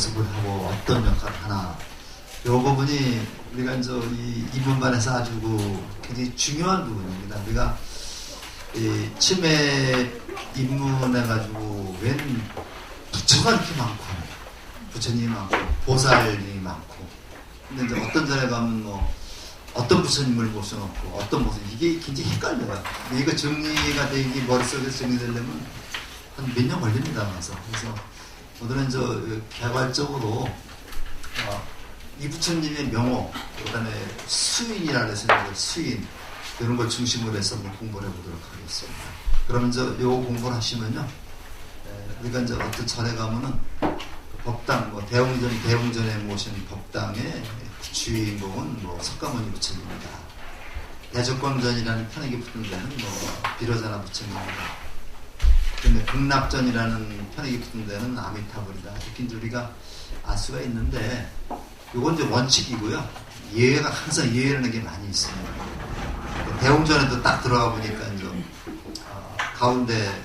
모습을 하고 어떤 역할을 하나. 이 부분이 우리가 이제 이 입문반에서 아주 굉장히 중요한 부분입니다. 우리가 이 처음에 입문해가지고 웬 부처가 이렇게 많고 부처님이 많고 보살님이 많고 근데 이제 어떤 절에 가면 뭐 어떤 부처님을 모셔놓고 어떤 모습 이게 굉장히 헷갈려요. 이거 정리가 되기 머릿속에서 정리되려면 한 몇 년 걸립니다. 그래서 오늘은 저 개발적으로 이 부처님의 명호 그다음에 수인이라 해서 수인 이런 걸 중심으로 해서 한번 공부를 해보도록 하겠습니다. 그러면 요 공부를 하시면요, 우리가 이제 어떤 절에 가면은 법당, 뭐 대웅전에 모신 법당의 주인공은 뭐 석가모니 부처님입니다. 대적광전이라는 편에게 붙은 데는 뭐 비로자나 부처님입니다. 그다음에 극락전이라는 편에게 붙은 데는 아미타불이다. 이렇게 이제 우리가 알 수가 있는데, 요건 이제 원칙이고요. 예외가 항상 예외라는 게 많이 있습니다. 대웅전에도 딱 들어가 보니까 이제 가운데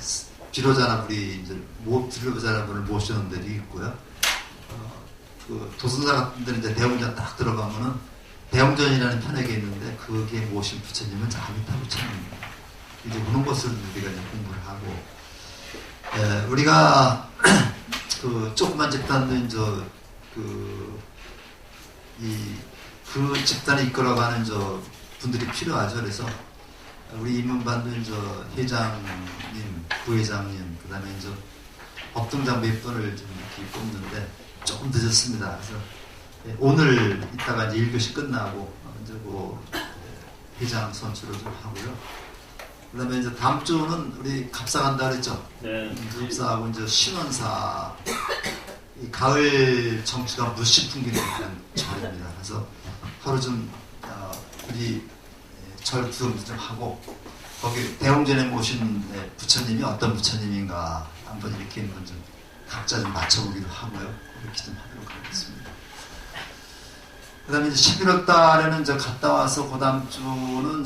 비로자나불이 이제 비로자나불을 모시는 데도 있고요. 그 도선사 같은 데는 이제 대웅전 딱 들어가면은 대웅전이라는 편에게 있는데 거기에 모신 부처님은 아미타 부처님입니다. 이제 그런 것을 우리가 이제 공부를 하고, 우리가 그 조그만 집단도 이제 그 집단을 이끌어가는 분들이 필요하죠. 그래서 우리 입문반도 이제 회장님, 부회장님, 그 다음에 이제 법등장 몇 분을 좀 이렇게 뽑는데 조금 늦었습니다. 그래서 오늘 이따가 이제 1교시 끝나고 이제 그 회장 선출을 좀 하고요. 그 다음에 이제 다음 주는 우리 갑사 간다 그랬죠? 네. 갑사하고 이제 신원사, 이 가을 정취가 무시풍기는 절입니다. 그래서 하루 좀 우리 절 구경 좀 하고 거기 대웅전에 모신 부처님이 어떤 부처님인가 한번 이렇게 한번 좀 각자 좀 맞춰보기로 하고요. 그렇게 좀 하도록 하겠습니다. 그 다음에 이제 11월 달에는 갔다 와서 그 다음 주는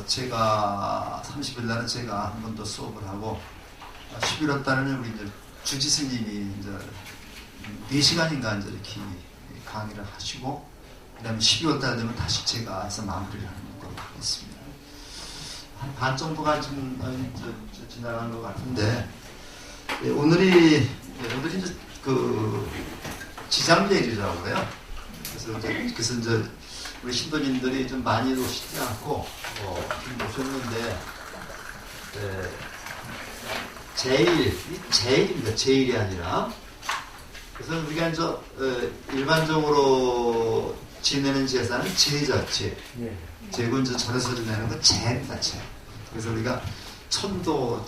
제가 30일 날은 제가 한 번 더 수업을 하고 11월 달에는 우리 이제 주지 스님이 이제 4시간인가 이제 이렇게 강의를 하시고 그 다음에 12월 달 되면 다시 제가 해서 마무리를 하는 걸로 하겠습니다. 한 반 정도가 좀 지나간 것 같은데, 오늘이 이제 그 지장제일이라고 해요. 그래서 이제 우리 신도님들이 좀 많이 오시지 않고 좀 오셨는데, 제일입니다. 제일이 아니라. 그래서 우리가 이제 일반적으로 지내는 제사는 제죠, 제. 제고 이제 절에서 지내는 건 제입니다, 제. 그래서 우리가 천도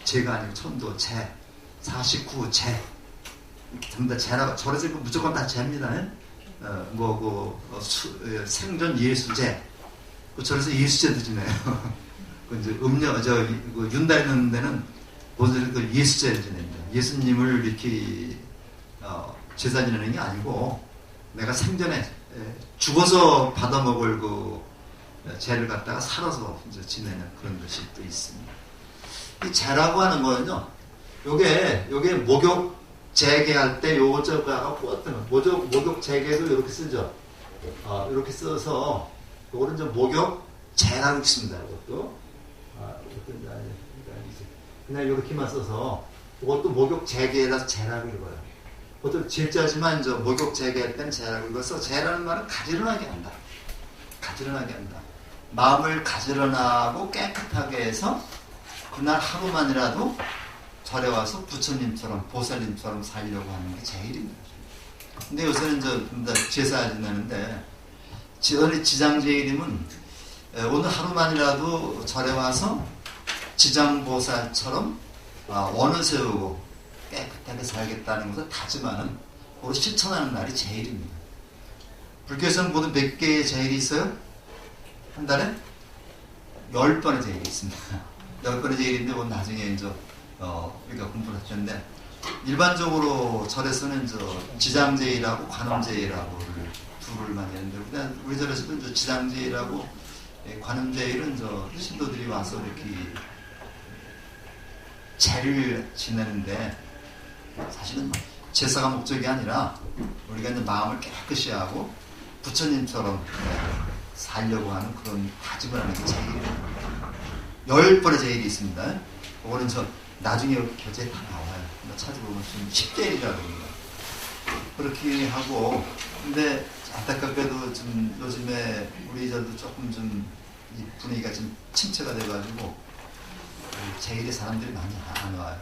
제가 아니고 천도 제, 49 제. 전부 다 제라고, 절에서 무조건 다 제입니다. 생전 예수제. 절에서 예수제도 지내요. 그 이제 윤다 있는 데는 모두 예수제를 지냅니다. 예수님을 이렇게 제사 지내는 게 아니고 내가 생전에 죽어서 받아먹을 제를 갖다가 살아서 이제 지내는 그런 것이 또 있습니다. 이 제라고 하는 거는요, 요게 목욕 재개할 때 요거 저거가 어떤 목욕 재개도 이렇게 쓰죠. 이렇게 써서 요거는 이제 목욕 재라고 있습니다. 이것도 그냥 이렇게만 써서 이것도 목욕 재개라서 재라고 읽어요. 그것도 질자지만 이제 목욕 재개할 때는 재라고 읽어서, 재라는 말은 가지런하게 한다. 가지런하게 한다. 마음을 가지런하고 깨끗하게 해서 그날 하루만이라도 절에 와서 부처님처럼 보살님처럼 살려고 하는 게 제일입니다. 근데 요새는 이제 제사 지내는데, 오늘 지장제일이면 오늘 하루만이라도 절에 와서 지장보살처럼 원을 세우고 깨끗하게 살겠다는 것을 다짐하는, 그걸 실천하는 날이 제일입니다. 불교에서는 모두 몇 개의 제일이 있어요? 한 달에 10번의 제일이 있습니다. 10번의 제일인데, 오늘 나중에 이제 우리가 공부를 하셨는데, 일반적으로 절에서는 지장제일하고 관음제일하고 둘을 많이 하는데, 그냥 우리 절에서도 이제 지장제일하고 관음제일은 신도들이 와서 이렇게 제를 지내는데, 사실은 제사가 목적이 아니라 우리가 이제 마음을 깨끗이 하고 부처님처럼 살려고 하는 그런 다짐을 하는 게 제일이에요. 10번의 제일이 있습니다. 그거는 저 나중에 여기 교재에 다 나와요. 찾아보면 좀 10제일이라고 합니다. 그렇게 하고, 근데 안타깝게도 좀 요즘에 우리 저도 조금 좀 이 분위기가 좀 침체가 돼가지고 제일에 사람들이 많이 안 와요.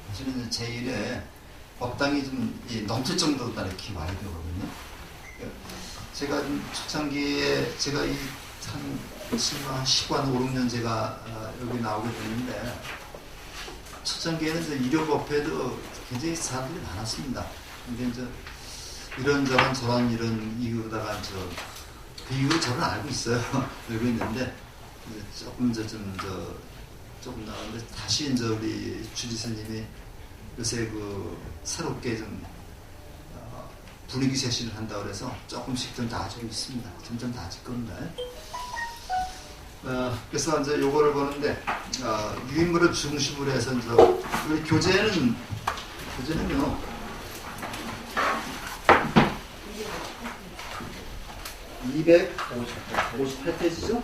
사실은 제일에 법당이 좀 넘칠 정도로 이렇게 와야 되거든요. 제가 좀 초창기에 제가 한 15한 5, 6년 제가 여기 나오게 됐는데 초창기에는 일요법회도 굉장히 사람들이 많았습니다. 근데 이제 이런저런 저런 이런 이유로다가 그 이유를 저는 알고 있어요. 알고 있는데 조금 나왔는데 다시 이제 우리 주지사님이 요새 새롭게 좀 분위기 쇄신을 한다고 그래서 조금씩 좀 나아지고 있습니다. 점점 나아질 겁니다. 그래서 이제 요거를 보는데 유인물을 중심으로 해서 이제 우리 교재는요 258페이지죠?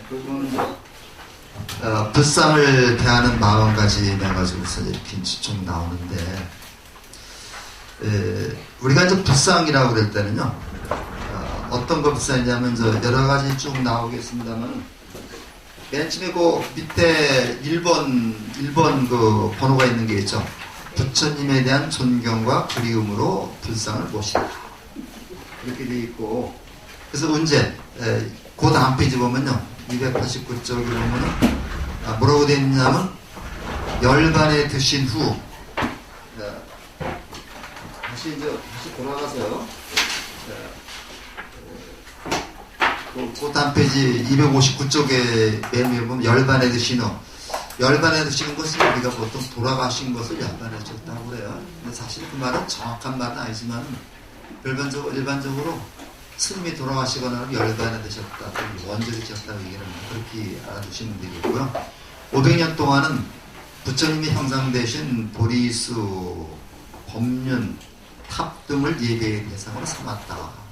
그거는 불상을 대하는 마음가짐해가지고서 이렇게 쭉 나오는데 우리가 이제 불상이라고 그럴 때는요 어떤 거 불상이냐면 여러 가지 쭉 나오겠습니다만 맨 처음에 그 밑에 1번 그 번호가 있는 게 있죠. 부처님에 대한 존경과 그리움으로 불상을 모시다 이렇게 돼 있고, 그래서 언제 그 다음 페이지 보면요 289쪽에 보면은 뭐라고 되어 있냐면 열반에 드신 후 다시 돌아가서요. 그 다음 페이지 259쪽에 맨 위에 보면 열반에 드신 후, 열반에 드신 것은 우리가 보통 돌아가신 것을 열반에 드셨다고 그래요. 근데 사실 그 말은 정확한 말은 아니지만 일반적으로 스님이 돌아가시거나 열반에 드셨다, 원죄 드셨다고 얘기를 합니다. 그렇게 알아두시면 되겠고요. 500년 동안은 부처님이 형상되신 보리수, 법륜, 탑 등을 예배의 대상으로 삼았다.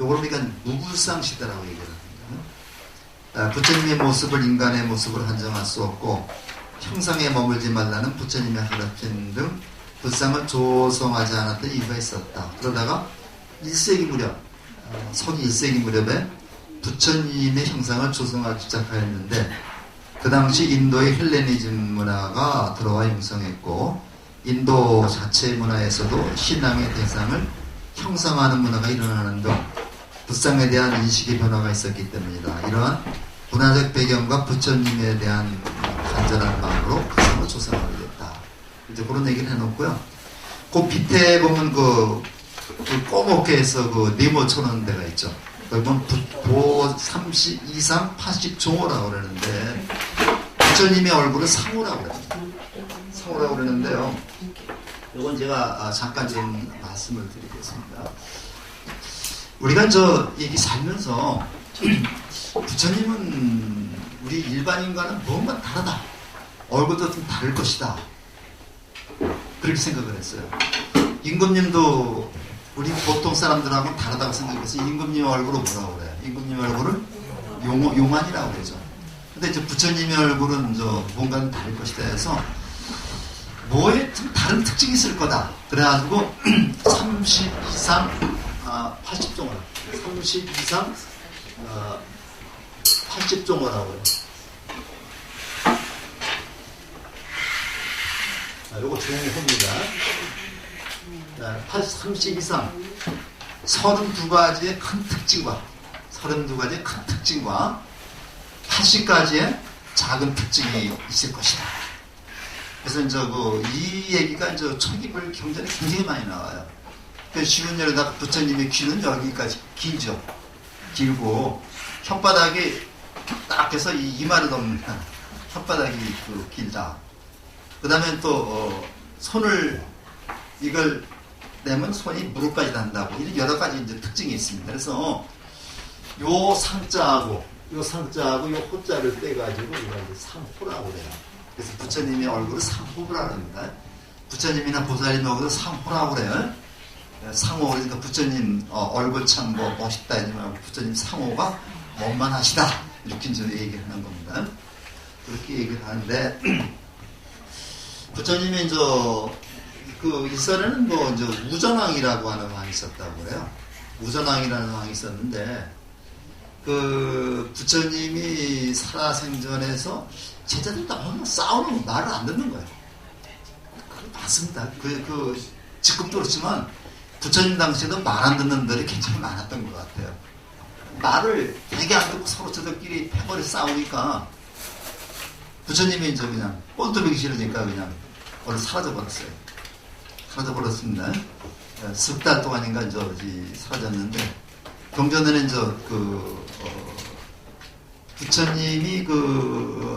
요걸 우리가 무불상시대라고 얘기를 합니다. 부처님의 모습을 인간의 모습으로 한정할 수 없고 형상에 머물지 말라는 부처님의 가르침 등 불상을 조성하지 않았던 이유가 있었다. 그러다가 1세기 무렵 서기 1세기 무렵에 부처님의 형상을 조성하기 시작하였는데 그 당시 인도의 헬레니즘 문화가 들어와 형성했고 인도 자체 문화에서도 신앙의 대상을 형성하는 문화가 일어나는 등 불상에 대한 인식의 변화가 있었기 때문이다. 이러한 문화적 배경과 부처님에 대한 간절한 마음으로 불상을 조성하게 됐다. 이제 그런 얘기를 해놓고요. 그 밑에 보면 그 꼬목해서 네모 쳐놓은 데가 있죠. 그러면 도 30 이상 80종호라고 그러는데 부처님의 얼굴을 상호라고 그럽니다. 상호라고 그러는데요. 이건 제가 잠깐 좀 말씀을 드리겠습니다. 우리가 여기 살면서 부처님은 우리 일반인과는 뭔가 다르다. 얼굴도 좀 다를 것이다. 그렇게 생각을 했어요. 임금님도 우리 보통 사람들하고는 다르다고 생각해서 임금님 얼굴을 뭐라고 그래요? 임금님 얼굴을 용안이라고 그러죠. 근데 이제 부처님의 얼굴은 뭔가는 다를 것이다 해서 뭐에 좀 다른 특징이 있을 거다. 그래가지고 30 이상 80종을 30 이상 80종어라고 해요. 요거 종호입니다. 30 이상 32가지의 큰 특징과 80가지의 작은 특징이 있을 것이다. 그래서 이제 이 얘기가 초기불 경전에 굉장히 많이 나와요. 쉬운 예로다가 부처님의 귀는 여기까지 길죠. 길고 혓바닥이 딱 해서 이마를 넘는 혓바닥이 길다. 그 다음에 또 손을 이걸 내면 손이 무릎까지 닿는다고 이런 여러 가지 이제 특징이 있습니다. 그래서 요 상자하고 요 호자를 떼가지고 이걸 상호라고 그래요. 그래서 부처님의 얼굴을 상호라고 합니다. 부처님이나 보살님이 여기서 상호라고 그래요. 상호, 그러니까 부처님 얼굴 참 멋있다 이러지 말고 부처님 상호가 원만하시다 이렇게 이제 얘기를 하는 겁니다. 그렇게 얘기를 하는데 부처님이 이제 그 일설에는 이제 우전왕이라고 하는 왕이 있었다고 그래요. 우전왕이라는 왕이 있었는데 그 부처님이 살아생전에서 제자들 너무 싸우는 말을 안 듣는 거예요. 그거 맞습니다. 지금도 그렇지만 부처님 당시에도 말 안 듣는 분들이 굉장히 많았던 것 같아요. 말을 되게 안 듣고 서로 저들끼리 패거리 싸우니까 부처님이 이제 그냥 꼴뚜비기 싫으니까 그냥 얼른 사라져버렸어요. 사라져버렸습니다. 석 달 동안인가 이제 사라졌는데 경전에는 이제 부처님이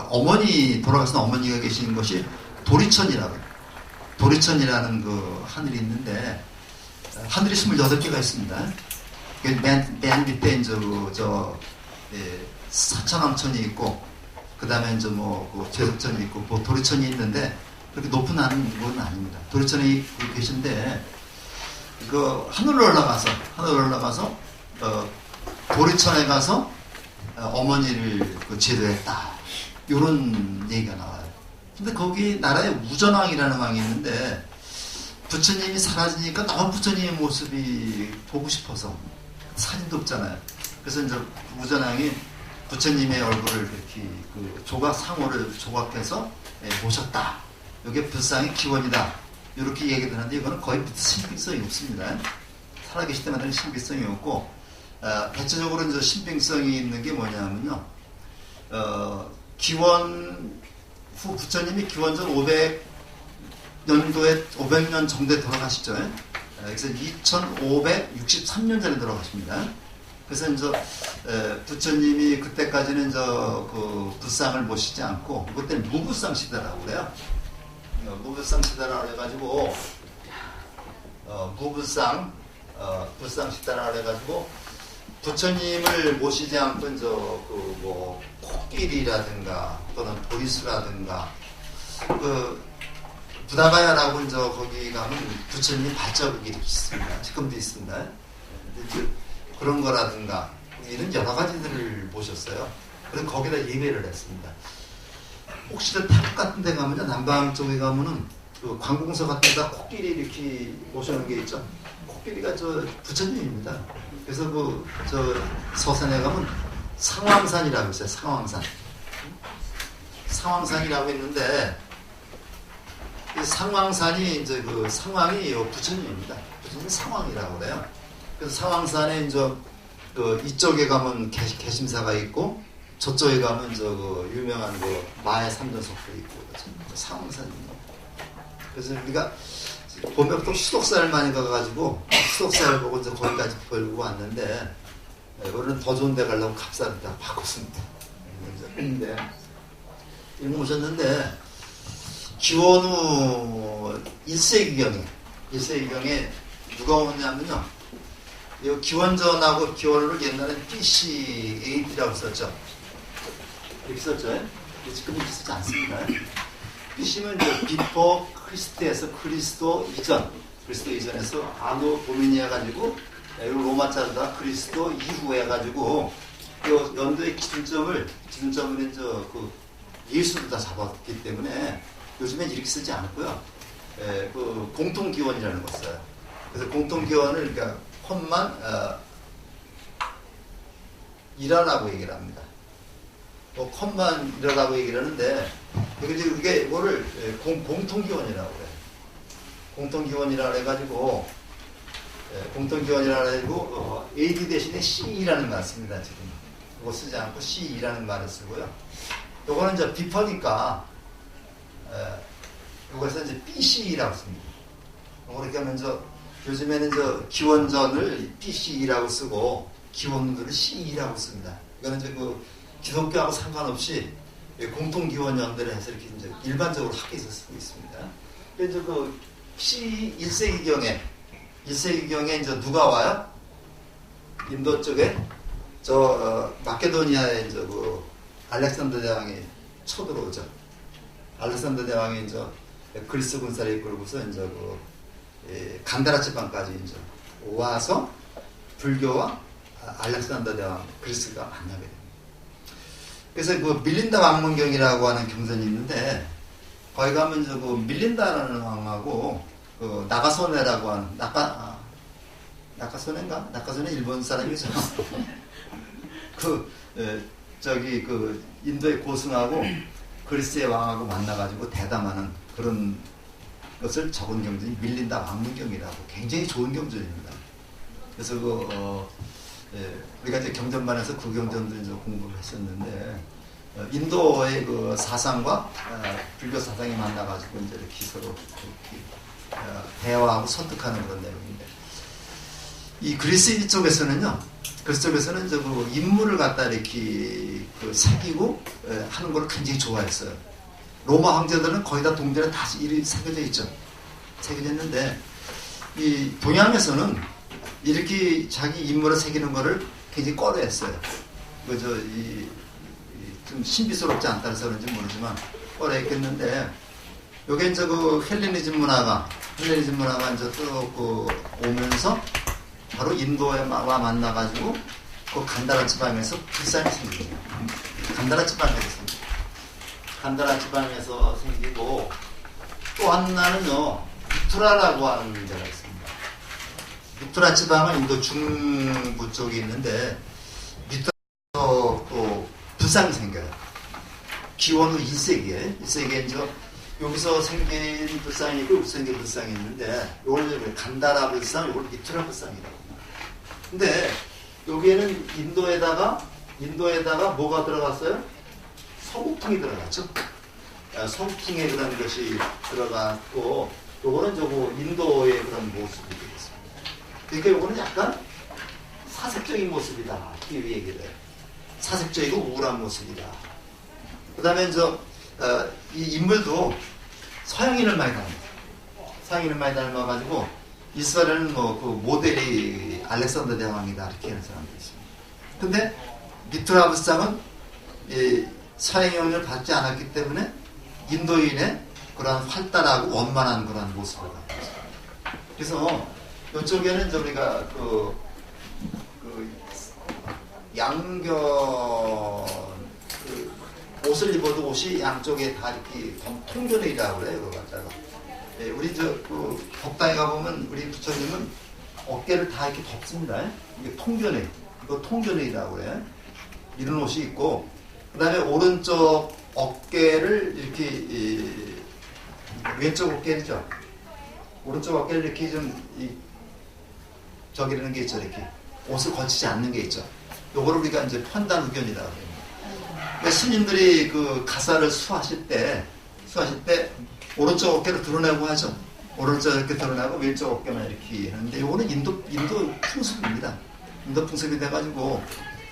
어머니 돌아가신 어머니가 계신 것이 도리천이라는 그 하늘이 있는데 하늘이 28개가 있습니다. 맨 밑에 이제 사천왕천이 있고 그 다음에 이제 제석천이 있고 도리천이 있는데 그렇게 높은 곳은 아닙니다. 도리천이 계신데 하늘로 올라가서 도리천에 가서 어머니를 제도했다. 이런 얘기가 나와요. 근데 거기 나라에 우전왕이라는 왕이 있는데 부처님이 사라지니까 너무 부처님의 모습이 보고 싶어서 사진도 없잖아요. 그래서 이제 우전왕이 부처님의 얼굴을 이렇게 상호를 조각해서 모셨다. 이게 불상의 기원이다. 이렇게 얘기를 하는데 이거는 거의 신빙성이 없습니다. 살아계실 때마다 신빙성이 없고 대체적으로 이제 신빙성이 있는 게 뭐냐면요. 기원 후 부처님이 기원전 500년 정도에 돌아가시죠. 그래서 2563년 전에 돌아가십니다. 그래서 이제 부처님이 그때까지는 불상을 모시지 않고 그때는 무불상 시대라고 그래요. 무불상 시대라고 해가지고 불상 시대라고 해가지고 부처님을 모시지 않고 코끼리라든가 또는 보리수라든가 부다가야라고 거기 가면 부처님이 발자국이 이렇게 있습니다. 지금도 있습니다. 그런 거라든가 이런 여러 가지들을 모셨어요. 그래서 거기다 예배를 했습니다. 혹시 태국 같은 데 가면요, 남방 쪽에 가면은 관공서 같은 데다 코끼리 이렇게 모셔놓은 게 있죠. 코끼리가 부처님입니다. 그래서 서산에 가면 상왕산이라고 있어요. 상왕산이라고 있는데 이 상왕산이 상왕이 부처님입니다. 부처님 상왕이라고 그래요. 그래서 상왕산에 이쪽에 가면 개심사가 있고 저쪽에 가면 유명한 마의 삼전석도 있고 상왕산입니다. 그래서 우리가 보면 또 수독사를 많이 가가지고 수독사를 보고 거기까지 벌고 왔는데 우리는 더 좋은 데 가려고 값사를 다 바꿨습니다. 근데 이거 오셨는데 기원 후 1세기경에 누가 오냐면요. 이 기원전하고 기원후를 옛날에 BC AD라고 썼죠. 이렇게 썼죠. 지금 이렇게 쓰지 않습니다. BC는 비포 크리스트에서 그리스도 이전에서 아노 도미니 해가지고 로마자다 그리스도 이후에 해가지고 연도의 기준점을 예수로 다 잡았기 때문에 요즘엔 이렇게 쓰지 않고요. 공통기원이라는 걸 써요. 그래서 공통기원을 콘만 일어나고 얘기를 합니다. 콘만 일어나고 얘기를 하는데 그게 뭐를 공통기원이라고 그래요. 공통기원이라고 해가지고 AD 대신에 CE라는 말 씁니다. 지금 그거 쓰지 않고 CE라는 말을 쓰고요. 요거는 이제 비퍼니까 이것은 이제 BCE라고 씁니다. 그렇게 하면 요즘에는 기원전을 BCE라고 쓰고 기원들을 CE라고 씁니다. 이거는 이제 기독교하고 상관없이 공통기원 연대를 해서 이렇게 이제 일반적으로 학계에서 쓰고 있습니다. 그래서 C 1세기경에 이제 누가 와요? 인도 쪽에 마케도니아에 이제 알렉산더 대왕이 쳐들어오죠. 알렉산더 대왕이 이제 그리스 군사를 이끌고서 이제 간다라 지방까지 이제 와서 불교와 알렉산더 대왕 그리스가 만나게 됩니다. 그래서 그 밀린다 왕문경이라고 하는 경전이 있는데 거기 가면 그 밀린다라는 왕하고 그 나가소네라고 하는 나카소네인가? 나카소네 일본 사람이죠. 그 인도의 고승하고 그리스의 왕하고 만나가지고 대담하는 그런 것을 적은 경전이 밀린다 왕문경이라고 굉장히 좋은 경전입니다. 그래서 우리가 이제 경전반에서 그 경전도 이제 공부를 했었는데 인도의 그 사상과 불교 사상이 만나가지고 이제 이렇게 서로 대화하고 설득하는 그런 내용인데 이 그리스 쪽에서는요. 그리스 쪽에서는 이제 그 인물을 갖다 이렇게 새기고 하는 걸 굉장히 좋아했어요. 로마 황제들은 거의 다 동전에 다 이름이 새겨져 있죠. 새겨져 있는데 이 동양에서는 이렇게 자기 인물을 새기는 거를 굉장히 꺼려했어요. 좀 신비스럽지 않다 해서 그런지 모르지만 꺼려했겠는데 요게 이제 그 헬레니즘 문화가 이제 또 오면서 바로 인도에 와 만나가지고 그 간다라 지방에서 불상이 생깁니다. 간다라 지방에서 생기고 또 하나는요 미투라라고 하는 데가 있습니다. 미투라 지방은 인도 중부 쪽에 있는데 미투라에서 또 불상이 생겨요. 기원후 1세기에 이제 여기서 생긴 불상이 있고 여기서 생긴 불상이 있는데 이걸 간다라 불상, 이걸 미투라 불상이라고. 근데 여기에는 인도에다가 뭐가 들어갔어요? 서구풍이 들어갔죠. 서구풍의 그런 것이 들어갔고 요거는 인도의 그런 모습이 되겠습니다. 그러니까 요거는 약간 사색적인 모습이다. 이 얘기를 해요. 사색적이고 우울한 모습이다. 그 다음에 이 인물도 서양인을 많이 닮아가지고 이스라엘은 그 모델이 알렉산더 대왕이다 이렇게 하는 사람도 있습니다. 근데 미투라 불상은 서양 영향을 받지 않았기 때문에 인도인의 그러한 활달하고 원만한 그러한 모습을 갖고 있습니다. 그래서 이쪽에는 우리가 양견 옷을 입어도 옷이 양쪽에 다 이렇게 통견이라고 그래요. 그거 갖다가. 우리 법당에 가보면 우리 부처님은 어깨를 다 이렇게 덮습니다. 이게 통견회. 이거 통견회라고 그래. 이런 옷이 있고, 그 다음에 오른쪽 어깨를 이렇게, 왼쪽 어깨죠. 오른쪽 어깨를 이렇게 저기라는 게 있죠. 이렇게. 옷을 걸치지 않는 게 있죠. 요거를 우리가 이제 편단우견이라고 해요. 그러니까 스님들이 그 가사를 수하실 때 오른쪽 어깨를 드러내고 하죠. 오른쪽 어깨 드러내고 왼쪽 어깨만 이렇게 하는데 이거는 인도 풍습입니다. 인도 풍습이 돼가지고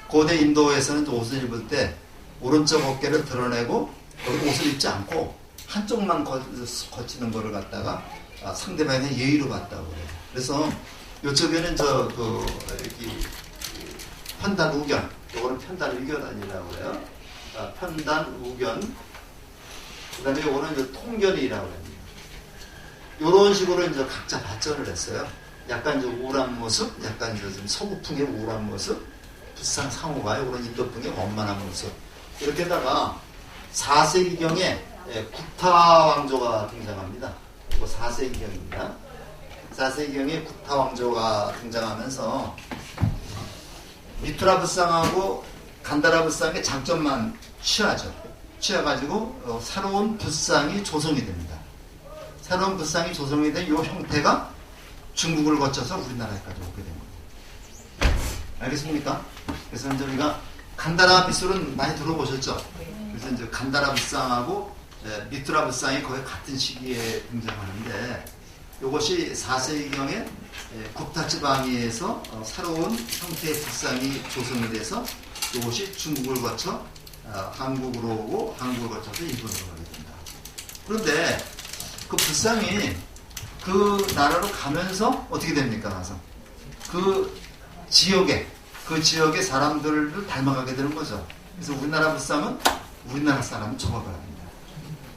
고대 인도에서는 옷을 입을 때 오른쪽 어깨를 드러내고 옷을 입지 않고 한쪽만 거치는 거를 갖다가 상대방의 예의로 봤다고 그래요. 그래서 이쪽에는 이렇게 편단우견, 요거는 편단의견이라고 해요. 편단우견. 그 다음에 요거는 통견이라고 합니다. 요런 식으로 이제 각자 발전을 했어요. 약간 우울한 모습, 약간 좀 서구풍의 우울한 모습, 불상 상호가 요런 인도풍의 원만한 모습. 이렇게다가 4세기경에 구타 왕조가 등장합니다. 이거 4세기경입니다. 4세기경에 구타 왕조가 등장하면서 미투라 불상하고 간다라 불상의 장점만 취해가지고 새로운 불상이 조성이 됩니다. 새로운 불상이 조성이 된 이 형태가 중국을 거쳐서 우리나라에까지 오게 된 겁니다. 알겠습니까? 그래서 이제 우리가 간다라 미술은 많이 들어보셨죠? 그래서 이제 간다라 불상하고 미투라 불상이 거의 같은 시기에 등장하는데 이것이 4세기경에 굽타 지방에서 새로운 형태의 불상이 조성이 돼서 이것이 중국을 거쳐 한국으로 오고 한국을 거쳐서 일본으로 가게 된다. 그런데 그 불상이 그 나라로 가면서 어떻게 됩니까? 가서 그 지역의 사람들을 닮아가게 되는 거죠. 그래서 우리나라 불상은 우리나라 사람은 저거가 합니다.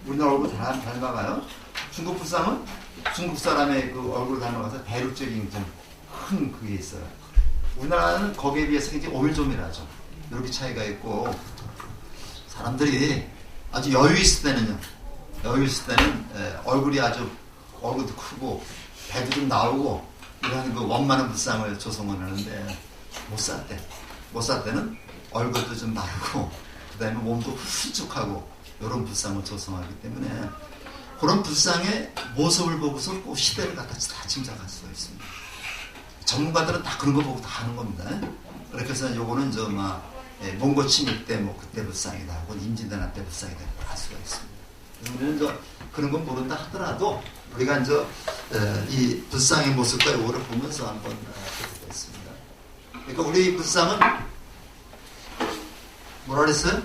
우리나라 얼굴 닮아가요. 중국 불상은 중국 사람의 그 얼굴을 닮아가서 대륙적인 좀 큰 그게 있어요. 우리나라는 거기에 비해서 굉장히 오밀조밀하죠. 이렇게 차이가 있고, 사람들이 아주 여유 있을 때는요, 여유 있을 때는 얼굴이 아주 얼굴도 크고 배도 좀 나오고 이런 그 원만한 불상을 조성을 하는데, 못 살 때는 얼굴도 좀 마르고 그 다음에 몸도 훌쭉하고 이런 불상을 조성하기 때문에 그런 불상의 모습을 보고서 그 시대를 갖다 다 짐작할 수가 있습니다. 전문가들은 다 그런 거 보고 다 하는 겁니다. 그렇게 해서 요거는 몽고 침입 때 뭐 그때 불상이다 하고 임진왜란 때 불상이다 할 수가 있습니다. 우리는 그런 건 모른다 하더라도 우리가 이 불상의 모습과 요거를 보면서 한번 보게 됐습니다. 그러니까 우리 불상은 뭐라 그랬어요?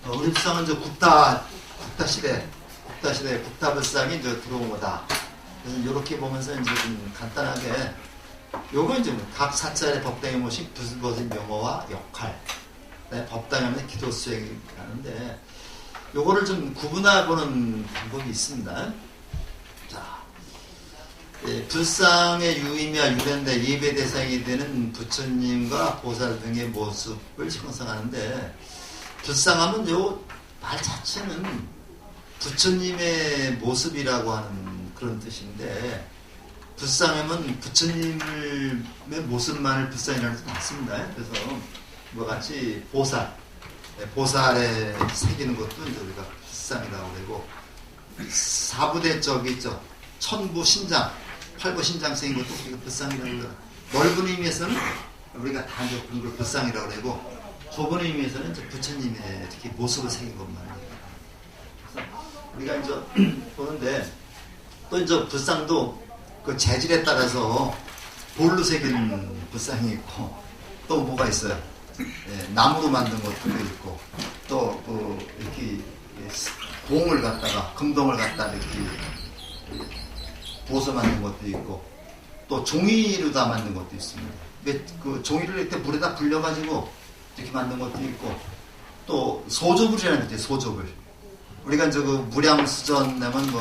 우리 불상은 국다 시대 국다 불상이 들어온 거다. 그래서 이렇게 보면서 좀 간단하게 요거 각 사찰의 법당에 모신 불보진 명호와 역할, 법당에 하면 기도 수행이 하는데 요거를 좀 구분해보는 방법이 있습니다. 자, 불상의 유의미와 유래인데 예배 대상이 되는 부처님과 보살 등의 모습을 형성하는데, 불상하면 요 말 자체는 부처님의 모습이라고 하는 그런 뜻인데, 불상하면 부처님의 모습만을 불상이라는 뜻은 맞습니다. 그래서 같이 보살에 새기는 것도 우리가 불상이라고 그러고, 사부대 있죠. 천부 신장, 팔부 신장 새긴 것도 우리가 불상이라고 그래요. 넓은 의미에서는 우리가 다 그런 걸 불상이라고 그러고, 좁은 의미에서는 부처님의 특히 모습을 새긴 것만. 그래서 우리가 보는데, 또 불상도 그 재질에 따라서 돌로 새긴 불상이 있고, 또 뭐가 있어요? 나무로 만든 것도 있고, 또 이렇게 동을 갖다가 금동을 갖다 이렇게 부어서 만든 것도 있고, 또 종이로 다 만든 것도 있습니다. 그 종이를 이렇게 물에다 불려가지고 이렇게 만든 것도 있고, 또 소조불이라는 게 있어요. 소조불. 우리가 그 무량수전 내면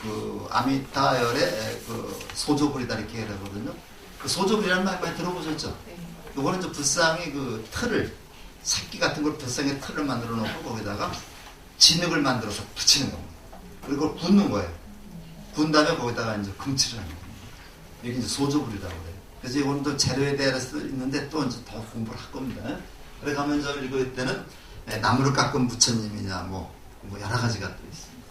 그 아미타열의 그 소조불이다 이렇게 하거든요. 그 소조불이라는 말 많이 들어보셨죠? 요거는 불상의 그 틀을, 새끼 같은 걸 불상의 틀을 만들어 놓고 거기다가 진흙을 만들어서 붙이는 겁니다. 그리고 그걸 붓는 거예요. 붓은 다음에 거기다가 금칠을 하는 겁니다. 이게 소조불이라고 그래요. 그래서 이거는 또 재료에 대해서 있는데 또 더 공부를 할 겁니다. 그래 가면 읽을 때는 나무를 깎은 부처님이냐 뭐 여러 가지가 또 있습니다.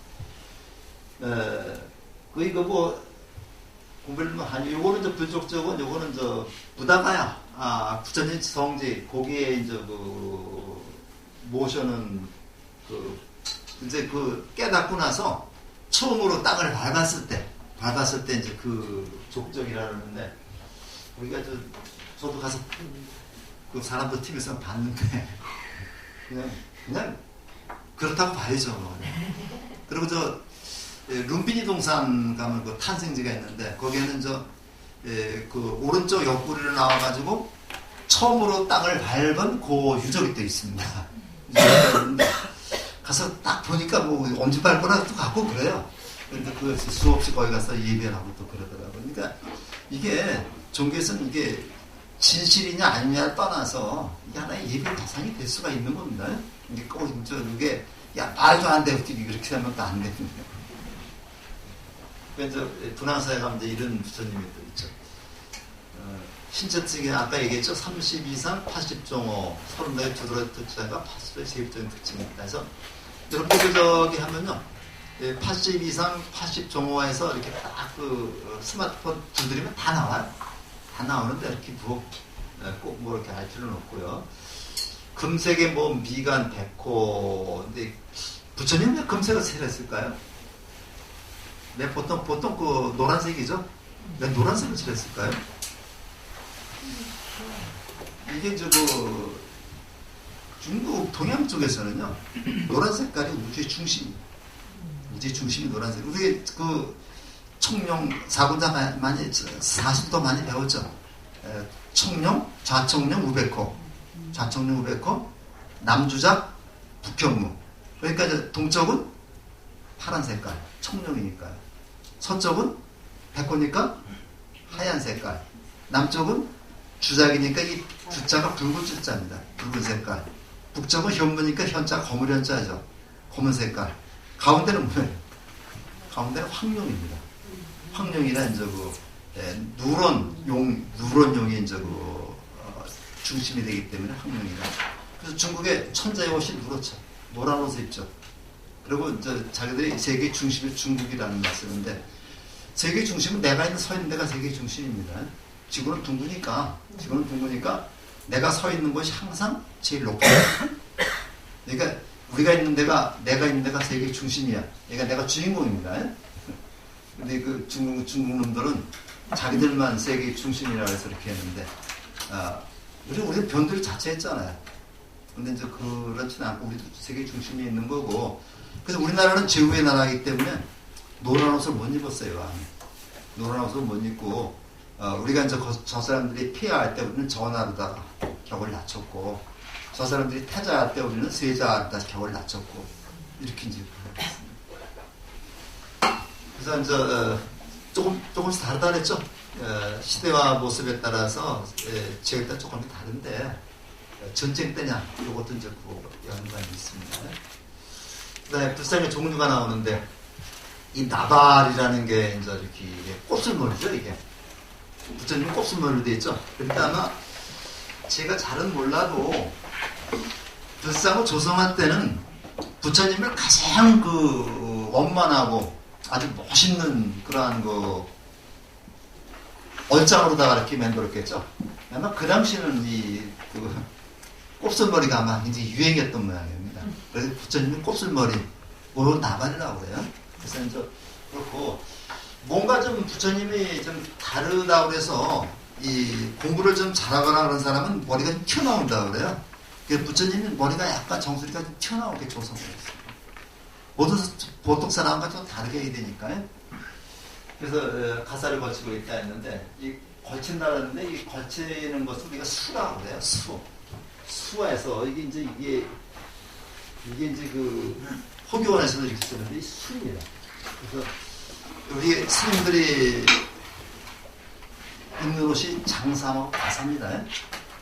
공부를 하니 요거는 불족적은 요거는 부다가야 부처님 성지 거기에 모셔는 이제 깨닫고 나서 처음으로 땅을 밟았을 때 이제 그 족적이라 그러는데, 우리가 저도 가서 그 사람들 TV에서 봤는데 그냥 그렇다고 봐야죠. 그리고 룸비니 동산 가면 그 탄생지가 있는데, 거기에는 그 오른쪽 옆구리로 나와가지고 처음으로 땅을 밟은 그 유적이 또 있습니다. 가서 딱 보니까 엄지 밟거나 또 갖고 그래요. 그런데 수없이 거기 가서 예배를 하고 또 그러더라고요. 그러니까 이게 종교에서는 이게 진실이냐 아니냐를 떠나서 이게 하나의 예배 대상이 될 수가 있는 겁니다. 이게 꼭 이게 말도 안 돼 이렇게 하면 또 안 됩니다. 그래서 분황사에 가면 이런 부처님이 또 있죠. 신천층에 아까 얘기했죠. 30 이상 80종호 30대 두드러 특징과 80의 세입적인 특징이 있다. 그래서 이렇게 하면요, 80 이상 80종호에서 이렇게 딱 스마트폰 두드리면 다 나와요. 다 나오는데 이렇게 꼭 이렇게 알 필요는 없고요. 금색의 미간 백호. 근데 부처님은 왜 금색을 칠했을까요? 보통 그 노란색이죠? 왜 노란색을 칠했을까요? 이게 중국 동양 쪽에서는요, 노란 색깔이 우주의 중심이 노란색. 우리 청룡 사군자 많이 사실도 많이 배웠죠. 청룡, 좌청룡, 우백호, 남주작, 북현무. 그러니까 이제 동쪽은 파란 색깔, 청룡이니까요. 서쪽은 백호니까 하얀 색깔. 남쪽은 주작이니까 이 주자가 붉은 주자입니다. 붉은 색깔. 북쪽은 현무니까 현자가 검은 현자죠. 검은 색깔. 가운데는 뭐예요? 가운데는 황룡입니다. 황룡이란 이제 누런 용이 이제 중심이 되기 때문에 황룡이다. 그래서 중국의 천자의 옷이 누렇죠. 노란 옷을 입죠. 그리고 이제 자기들이 세계 중심이 중국이라는 말 쓰는데, 세계 중심은 내가 서 있는 데가 세계 중심입니다. 지구는 둥그니까 내가 서 있는 곳이 항상 제일 높아요. 그러니까 우리가 있는 데가, 내가 있는 데가 세계 중심이야. 그러니까 내가 주인공입니다. 근데 그 중국 놈들은 자기들만 세계 중심이라고 해서 이렇게 했는데, 우리 변두리 자체했잖아요. 근데 이제 그렇지는 않고 우리도 세계 중심에 있는 거고, 그래서 우리나라는 제후의 나라이기 때문에 노란 옷을 못 입었어요. 노란 옷을 못 입고, 우리가 이제 저 사람들이 폐하할 때 우리는 전하루다가 격을 낮췄고, 저 사람들이 태자할 때 우리는 세자하루다 격을 낮췄고, 이렇게 이제 그래서 이제 조금씩 다르다 그랬죠. 시대와 모습에 따라서 지역에 따라 조금 다른데, 전쟁 때냐, 이것도 이제 그 연관이 있습니다. 그다음에 불상의 종류가 나오는데, 이 나발이라는 게 이제 이렇게 곱슬머리죠, 이게. 부처님은 곱슬머리로 되어 있죠. 그러니까 아마 제가 잘은 몰라도 불상을 조성할 때는 부처님을 가장 원만하고 아주 멋있는 그러한 얼짱으로다가 이렇게 만들었겠죠. 아마 그 당시는 곱슬머리가 아마 이제 유행했던 모양입니다. 그래서 부처님은 곱슬머리, 나발이라고 그래요. 그래서 이제 그렇고, 뭔가 좀 부처님이 좀 다르다고 그래서 이 공부를 좀 잘하거나 그런 사람은 머리가 좀 튀어나온다고 그래요. 그래서 부처님은 머리가 약간 정수리가 좀 튀어나오게 조성을 했어요. 보통 사람과 좀 다르게 해야 되니까요. 그래서 가사를 걸치고 있다 했는데, 이 걸친다는데, 이 걸치는 것을 우리가 수라고 그래요. 수에서 이게 이제 호교원에서도 이렇게 쓰는데, 이 수입니다. 그래서 우리 스님들이 입는 옷이 장삼하고 가사입니다.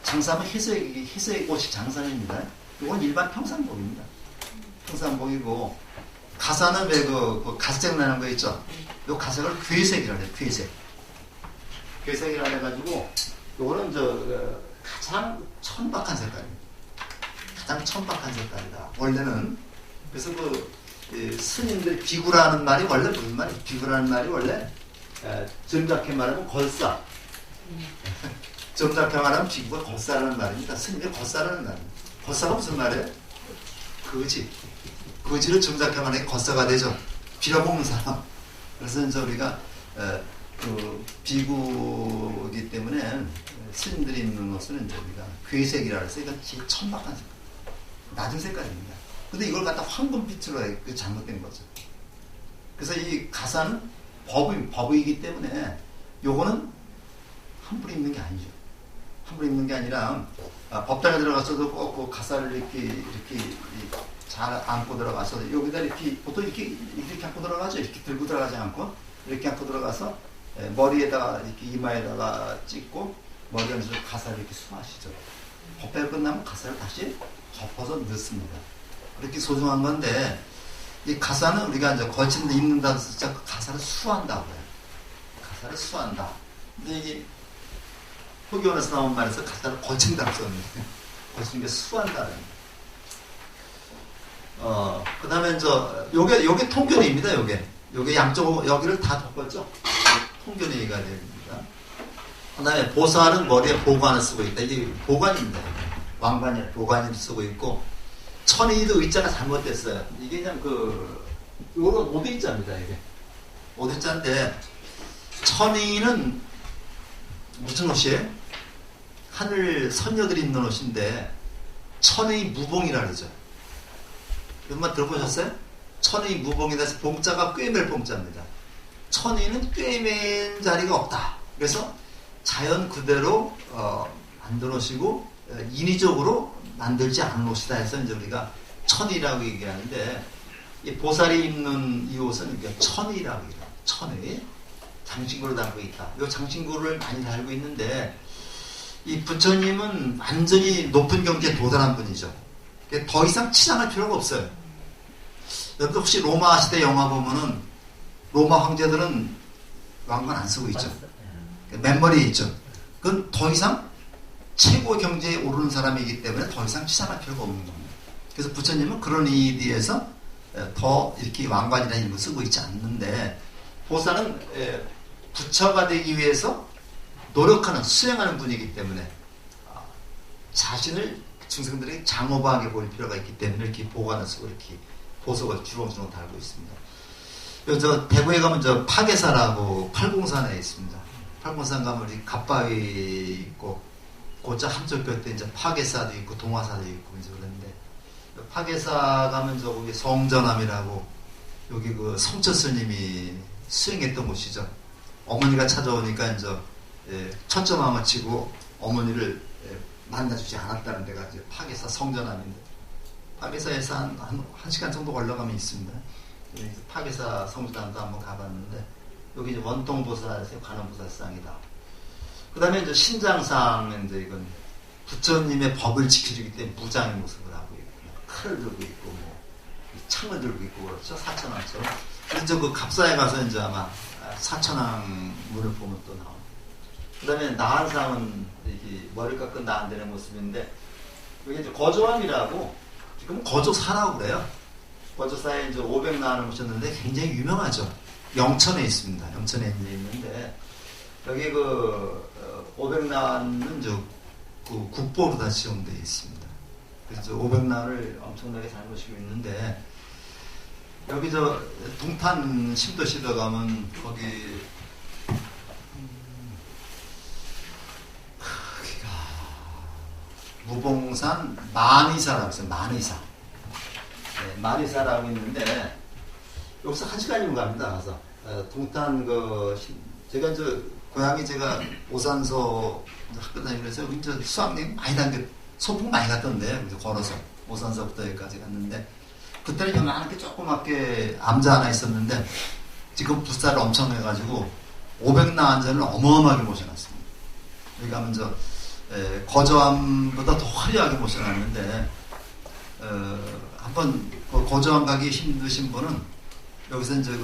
장삼은 희색 옷이 장삼입니다. 이건 일반 평상복입니다. 평상복이고, 가사는 왜 가색 나는 거 있죠? 이 가색을 괴색이라고 해요. 괴색이라 해가지고, 요거는 가장 천박한 색깔입니다. 가장 천박한 색깔이다. 원래는. 그래서 스님들 비구라는 말이 원래 무슨 말이에요? 비구라는 말이 원래 점잡게 말하면 걸사. 점잡게 말하면 비구가 걸사라는 말입니다. 스님이 걸사라는 말입니다. 걸사가 무슨 말이에요? 거지를 점잡게 말하면 걸사가 되죠. 빌어먹는 사람. 그래서 이제 우리가 비구이기 때문에 스님들이 입는 옷은 이제 우리가 괴색이라 해서 이건 제일 천박한 색깔, 낮은 색깔입니다. 근데 이걸 갖다 황금빛으로 잘못된 거죠. 그래서 이 가사는 법이기 때문에 요거는 함부로 입는 게 아니죠. 함부로 입는 게 아니라 법당에 들어가서도 꼭 그 가사를 이렇게 잘 안고 들어가서 여기다 이렇게 보통 이렇게 안고 들어가죠. 이렇게 들고 들어가지 않고 이렇게 안고 들어가서 머리에다가 이렇게 이마에다가 찍고 머리 안에서 가사를 이렇게 수하시죠. 법회가 끝나면 가사를 다시 접어서 넣습니다. 그렇게 소중한 건데, 이 가사는 우리가 이제 걸친데 입는다고 해서 가사를 수한다고 해요. 가사를 수한다. 근데 이게 호교원에서 나온 말에서 가사를 걸친다고 썼는데, 걸치는 게 수한다는. 그 다음에 요게 통견이입니다, 요게 양쪽, 여기를 다 덮었죠? 통견이가 됩니다. 그 다음에 보살은 머리에 보관을 쓰고 있다. 이게 보관입니다. 왕관이 보관을 쓰고 있고, 천의도 의자가 잘못됐어요. 이게 그냥 요런 오대자입니다, 이게. 오대자인데, 천의는 무슨 옷이에요? 하늘 선녀들이 입는 옷인데, 천의 무봉이라 그러죠. 이런 들어보셨어요? 천의 무봉이다 해서 봉자가 꿰맬 봉자입니다. 천의는 꿰맨 자리가 없다. 그래서 자연 그대로 만들어시고 인위적으로 만들지 않은 옷이다 해서 이제 우리가 천이라고 얘기하는데 이 보살이 입는 이 옷은 이게 천이라고 해요. 천의 장신구를 달고 있다. 이 장신구를 많이 달고 있는데 이 부처님은 완전히 높은 경지에 도달한 분이죠. 더 이상 치장할 필요가 없어요. 여러분 혹시 로마 시대 영화 보면은 로마 황제들은 왕관 안 쓰고 있죠. 맨머리에 있죠. 그건 더 이상 최고 경지에 오르는 사람이기 때문에 더 이상 치장할 필요가 없는 겁니다. 그래서 부처님은 그런 의미에서 더 이렇게 왕관이라는 이름을 쓰고 있지 않는데 보살은 부처가 되기 위해서 노력하는 수행하는 분이기 때문에 자신을 중생들에게 장호방하게 보일 필요가 있기 때문에 이렇게 보관을 쓰고 이렇게 보석을 주렁주렁 달고 있습니다. 저 대구에 가면 저 파괴사라고 팔공산에 있습니다. 팔공산 가면 우리 갓바위 있고 고자 한쪽 곁에 이제 파괴사도 있고 동화사도 있고 이제 그런데 파괴사 가면 저 거기 성전함이라고 여기 그 성철 스님이 수행했던 곳이죠. 어머니가 찾아오니까 이제 첫점함을 치고 어머니를 만나주지 않았다는 데가 이제 파괴사 성전함인데 파괴사에서 한 시간 정도 걸려가면 있습니다. 파괴사 성전함도 한번 가봤는데 여기 이제 원통보살에서 관음보살상이다. 그 다음에 이제 신장상은 이제 이건 부처님의 법을 지켜주기 때문에 무장의 모습을 하고 있고 칼을 들고 있고 뭐 창을 들고 있고 그렇죠. 사천왕처럼. 그래서 그 갑사에 가서 이제 아마 사천왕 문을 보면 또 나옵니다. 그 다음에 나한상은 이게 머리 깎은 나한되는 모습인데 여기 이제 거조함이라고 지금 거조사라고 그래요. 거조사에 이제 500나한을 모셨는데 굉장히 유명하죠. 영천에 있습니다. 영천에 있는데 여기 그 500나한은 그 국보로 다 지정되어 있습니다. 그래서 500나한을 엄청나게 잘 모시고 있는데 여기 저 동탄 심도시대 가면 거기 무봉산 만의사라고 있어요. 만의사. 네, 만의사라고 있는데 여기서 1시간이면 갑니다. 가서 동탄 제가 이제 고향이 제가 오산서 학교 다니면서 여기 이제 수학여행 많이 다녔는데 소풍 많이 갔던데 그래서 걸어서 오산서부터 여기까지 갔는데 그때는 요만하게 조그맣게 암자 하나 있었는데 지금 불사를 엄청 해가지고 500나한전을 어마어마하게 모셔놨습니다. 여기 가면 거저암보다 더 화려하게 모셔놨는데 한번 거저암 가기 힘드신 분은 여기서 이제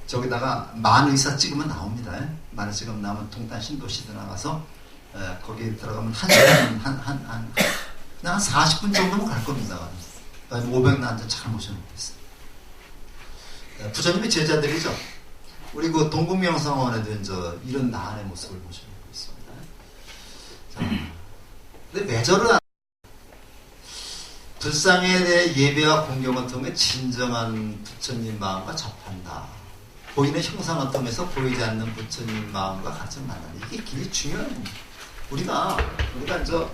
저기다가 만의사 찍으면 나옵니다. 만의사 찍으면 나오면 동탄 신도시대 나가서 거기 들어가면 그냥 한 40분 정도면 갈 겁니다. 500나한테 잘 모셔놓고 있어요. 부처님의 제자들이죠. 우리 그 동국명상원에도 이제 이런 나한의 모습을 모셔놓고 있습니다. 자, 근데 매절을 안 불상에 대해 예배와 공경을 통해 진정한 부처님 마음과 접한다. 보이는 형상을 통해서 보이지 않는 부처님 마음과 같이 만나는 이게 굉장히 중요한 겁니다. 우리가 이제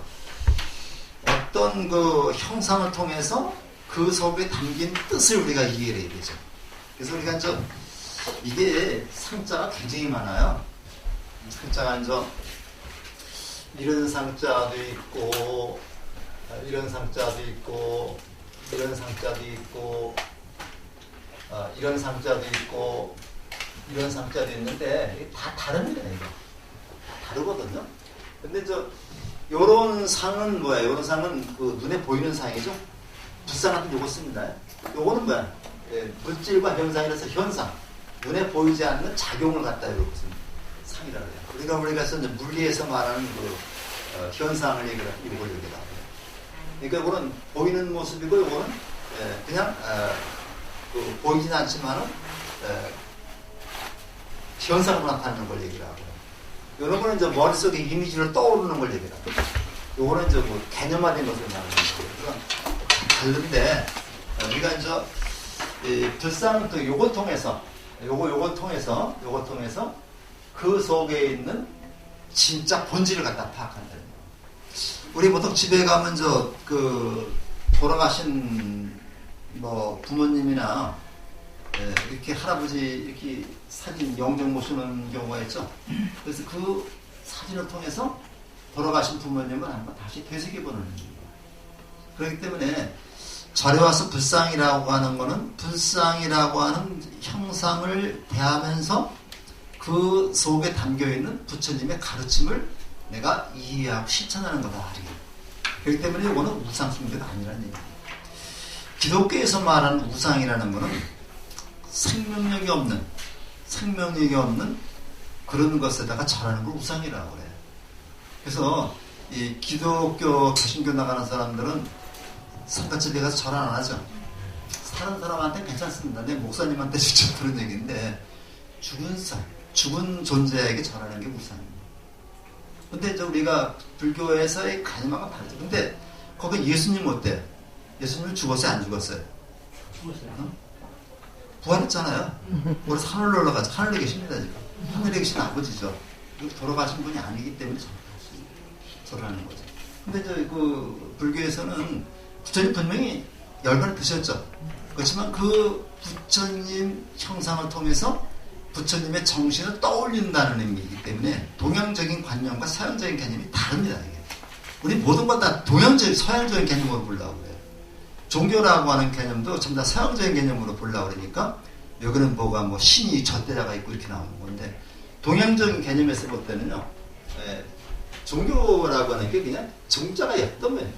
어떤 그 형상을 통해서 그 속에 담긴 뜻을 우리가 이해해야 되죠. 그래서 우리가 이제 이게 상자가 굉장히 많아요. 상자가 이제 이런 상자도 있고 이런 상자도 있고 이런 상자도 있고 이런 상자도 있고 이런 상자도 있는데 다 다릅니다. 이거 다 다르거든요. 근데 요런 상은 뭐야? 요런 상은 그 눈에 보이는 상이죠. 불상한테 요거 씁니다. 요거는 뭐야? 물질과 현상이라서 현상, 눈에 보이지 않는 작용을 갖다 이렇게 상이라고 해요. 우리가 이제 물리에서 말하는 그 현상을 이걸 얘기하고. 그러니까 이거는 보이는 모습이고 이거는 그냥 보이진 않지만은 현상으로 나타나는 걸 얘기를 하고. 이런 거는 이제 머릿속에 이미지를 떠오르는 걸 얘기를 하고. 요거는 이제 뭐 개념화된 것을 말하는 거예요. 다른데 우리가 이제 불상은 또 요걸 통해서 요걸 통해서 그 속에 있는 진짜 본질을 갖다 파악한다는 거예요. 우리 보통 집에 가면 돌아가신 뭐 부모님이나 이렇게 할아버지 이렇게 사진 영정 모시는 경우가 있죠. 그래서 그 사진을 통해서 돌아가신 부모님을 한번 다시 되새겨보는 거예요. 그렇기 때문에 절에 와서 불상이라고 하는 거는 불상이라고 하는 형상을 대하면서 그 속에 담겨있는 부처님의 가르침을 내가 이해하고 실천하는 거다. 그렇기 때문에 이거는 우상 숭배가 아니라는 얘기예요. 기독교에서 말하는 우상이라는 거는 생명력이 없는 그런 것에다가 절하는 걸 우상이라고 그래요. 그래서 이 기독교 개신교 나가는 사람들은 산가집에 가서 절 안 하죠. 사는 사람한테 괜찮습니다. 내 목사님한테 직접 들은 얘기인데 죽은 존재에게 절하는 게 우상입니다. 근데 이제 우리가 불교에서의 가님하고 다르죠. 근데 거기 예수님 어때? 예수님은 죽었어요? 안 죽었어요? 죽었어요. 어? 부활했잖아요. 우리 하늘로 올라가죠. 하늘에 계십니다, 지금. 하늘에 계신 아버지죠. 돌아가신 분이 아니기 때문에 절하는 거죠. 근데 이제 그 불교에서는 부처님 분명히 열반을 드셨죠. 그렇지만 그 부처님 형상을 통해서 부처님의 정신을 떠올린다는 의미이기 때문에 동양적인 관념과 서양적인 개념이 다릅니다. 이게. 우리 모든 건 다 동양적인, 서양적인 개념으로 보려고 그래요. 종교라고 하는 개념도 전부 다 서양적인 개념으로 보려고 그러니까 여기는 뭐가 뭐 신이 젖대자가 있고 이렇게 나오는 건데 동양적인 개념에서 볼 때는요. 종교라고 하는 게 그냥 종자가 예쁘면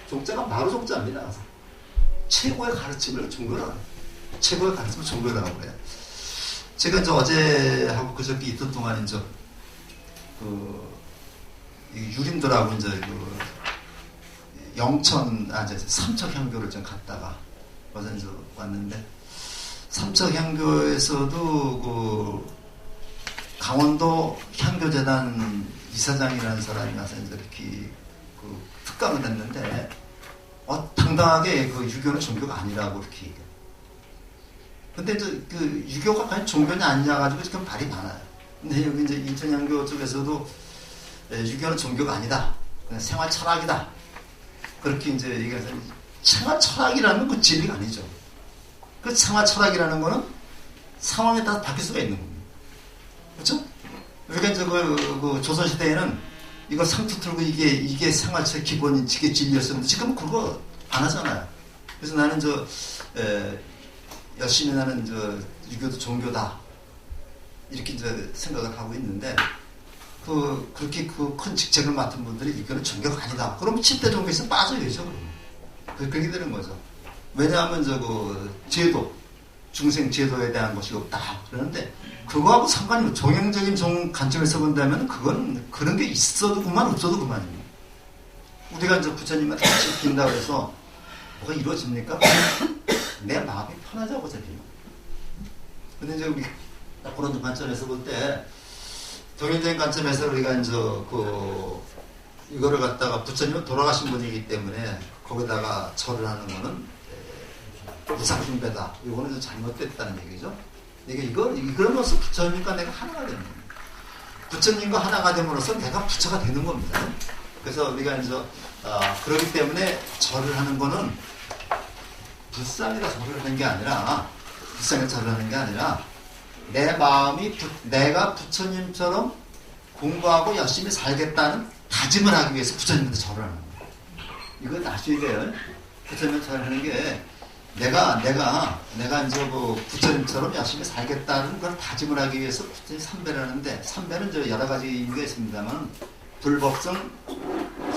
종자가 마루 종자입니다. 최고의 가르침을 종교라고 해요. 최고의 가르침을 종교라고 해요. 제가 이제 어제하고 그저께 있던 동안 이제 유림들하고 이제 삼척향교를 좀 갔다가 어제 이제 왔는데 삼척향교에서도 강원도 향교재단 이사장이라는 사람이 와서 이제 이렇게 특강을 했는데 당당하게 유교는 종교가 아니라고 이렇게 얘기해요. 근데 이제 유교가 과연 종교냐 아니냐 가지고 지금 말이 많아요. 근데 여기 이제 인천향교 쪽에서도 유교는 종교가 아니다. 그냥 생활 철학이다. 그렇게 이제 얘기해서 생활 철학이라는 건 그 진리가 아니죠. 그 생활 철학이라는 거는 상황에 따라 바뀔 수가 있는 겁니다. 그렇죠? 그러니까 이제 그 조선시대에는 이거 상투 틀고 이게 생활철 기본인 이게 진리였었는데 지금 그거 안 하잖아요. 그래서 나는 열심히 나는 유교도 종교다. 이렇게 이제 생각을 하고 있는데 그렇게 큰 직책을 맡은 분들이 유교는 종교가 아니다. 그러면 7대 종교에서 빠져야죠. 그렇게 되는 거죠. 왜냐하면 제도, 중생 제도에 대한 것이 없다. 그러는데 그거하고 상관이 없고 종형적인 관점에서 본다면 그건 그런 게 있어도 그만 없어도 그만입니다. 우리가 이제 부처님한테 같이 빈다고 해서 뭐가 이루어집니까? 내 마음이 편하자고 잡혀요. 근데 이제 우리 그런 관점에서 볼 때 동일적인 관점에서 우리가 이제 이거를 갖다가 부처님은 돌아가신 분이기 때문에 거기다가 절을 하는 거는 우상숭배다. 이거는 좀 잘못됐다는 얘기죠. 그러면서 부처님과 내가 하나가 되는 겁니다. 부처님과 하나가 됨으로써 내가 부처가 되는 겁니다. 그래서 우리가 이제 그렇기 때문에 절을 하는 거는 불상이라 절을 하는 게 아니라 내 마음이 내가 부처님처럼 공부하고 열심히 살겠다는 다짐을 하기 위해서 부처님한테 절을 하는 거예요. 이거 아셔야 돼요. 부처님한테 절하는 게 내가 이제 부처님처럼 열심히 살겠다는 그런 다짐을 하기 위해서 부처님 삼배를 하는데 삼배는 이제 여러 가지 의미가 있습니다만 불법성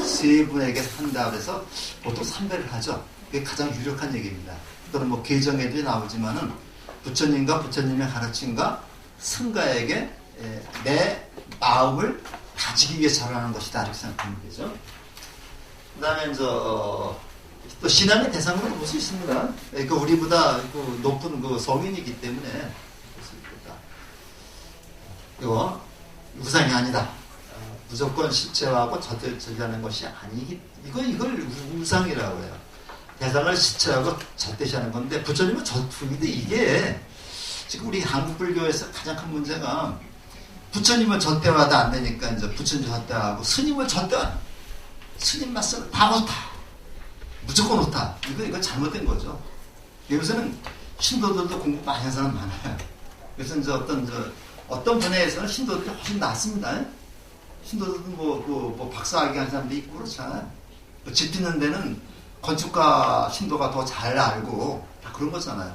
세 분에게 한다 그래서 보통 삼배를 하죠. 그게 가장 유력한 얘기입니다. 또는 계정에도 나오지만은 부처님과 부처님의 가르침과 승가에게 내 마음을 가지기 위해 절하는 것이다 이렇게 생각하면 되죠. 그 다음에 또 신앙의 대상으로 볼 수 있습니다. 우리보다 높은 성인이기 때문에 볼 수 있겠다. 이거 우상이 아니다. 무조건 실체하고 젖대시하는 것이 아니기 이걸 우상이라고 해요. 대상을 실체하고 젖대시하는 건데 부처님은 젖투인데 이게 지금 우리 한국 불교에서 가장 큰 문제가 부처님은 젖대화도 안 되니까 이제 부처님 젖대하고 스님을 젖대하는 스님 말씀은 다 옳다. 무조건 옳다. 이건 잘못된 거죠. 요새는 신도들도 공부 많이 하는 사람 많아요. 그래서 이제 어떤 분야에서는 신도들이 훨씬 낫습니다. 신도들도 박사학위 하는 사람도 있고 그렇잖아요. 집 짓는 데는 건축가 신도가 더 잘 알고 다 그런 거잖아요.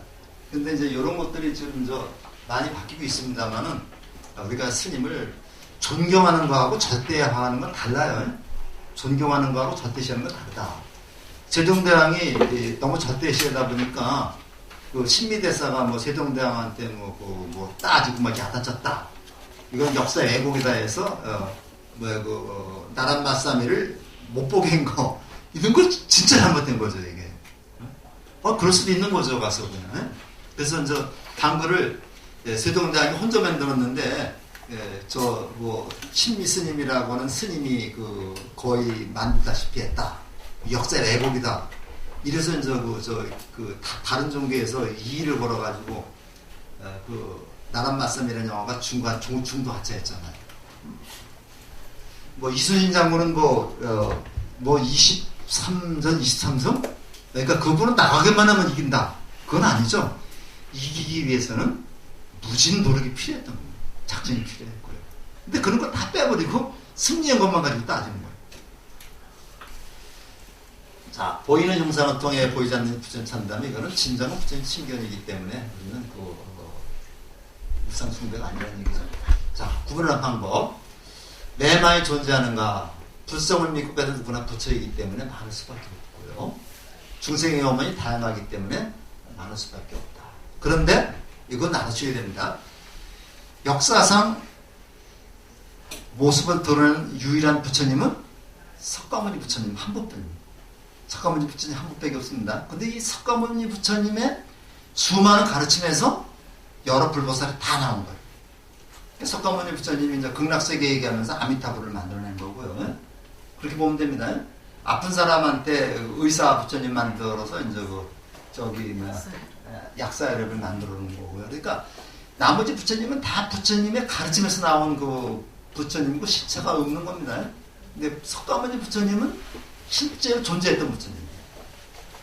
근데 이제 이런 것들이 지금 많이 바뀌고 있습니다만은 우리가 스님을 존경하는 거하고 절대화하는 건 달라요. 존경하는 거하고 절대시하는 건 다르다. 세종대왕이 너무 절대시하다 보니까 그 신미대사가 뭐 세종대왕한테 뭐 따지고 막 야단쳤다. 이건 역사 왜곡이다 해서 나란 맞사미를 못 보게 한 거. 이런 거 진짜 잘못된 거죠, 이게. 그럴 수도 있는 거죠, 가서 그냥. 그래서 이제 당글을 세종대왕이 혼자 만들었는데 신미 스님이라고 하는 스님이 거의 만들다시피 했다. 역사 왜곡이다. 이래서 이제 다른 종교에서 이의를 걸어가지고 나란 맞삼이라는 영화가 중도 하차했잖아요. 이순신 장군은 23전 그러니까 그분은 나가기만 하면 이긴다. 그건 아니죠. 이기기 위해서는 무진 노력이 필요했던 거예요. 작전이 필요했고요. 근데 그런 거 다 빼버리고 승리한 것만 가지고 따지는 거예요. 자, 보이는 형상을 통해 보이지 않는 부처님 찬다면 이거는 진정한 부처님 신견이기 때문에 우리는 우상 숭배가 아니라는 얘기죠. 자, 구분하는 방법. 내 많이 존재하는가? 불성을 믿고 빼는 누구나 부처이기 때문에 많을 수밖에 없고요. 중생의 어머니 다양하기 때문에 많을 수밖에 없다. 그런데 이건 알아줘야 됩니다. 역사상 모습을 드러내는 유일한 부처님은 석가모니 부처님 한 분뿐입니다. 석가모니 부처님 한 분밖에 없습니다. 근데 이 석가모니 부처님의 수많은 가르침에서 여러 불보살이 다 나온 거예요. 석가모니 부처님이 이제 극락세계 얘기하면서 아미타불을 만들어낸 거고요. 그렇게 보면 됩니다. 아픈 사람한테 의사 부처님 만들어서 이제 약사열을 만들어 놓은 거고요. 그러니까 나머지 부처님은 다 부처님의 가르침에서 나온 부처님이고 실체가 없는 겁니다. 근데 석가모니 부처님은 실제로 존재했던 부처님이에요.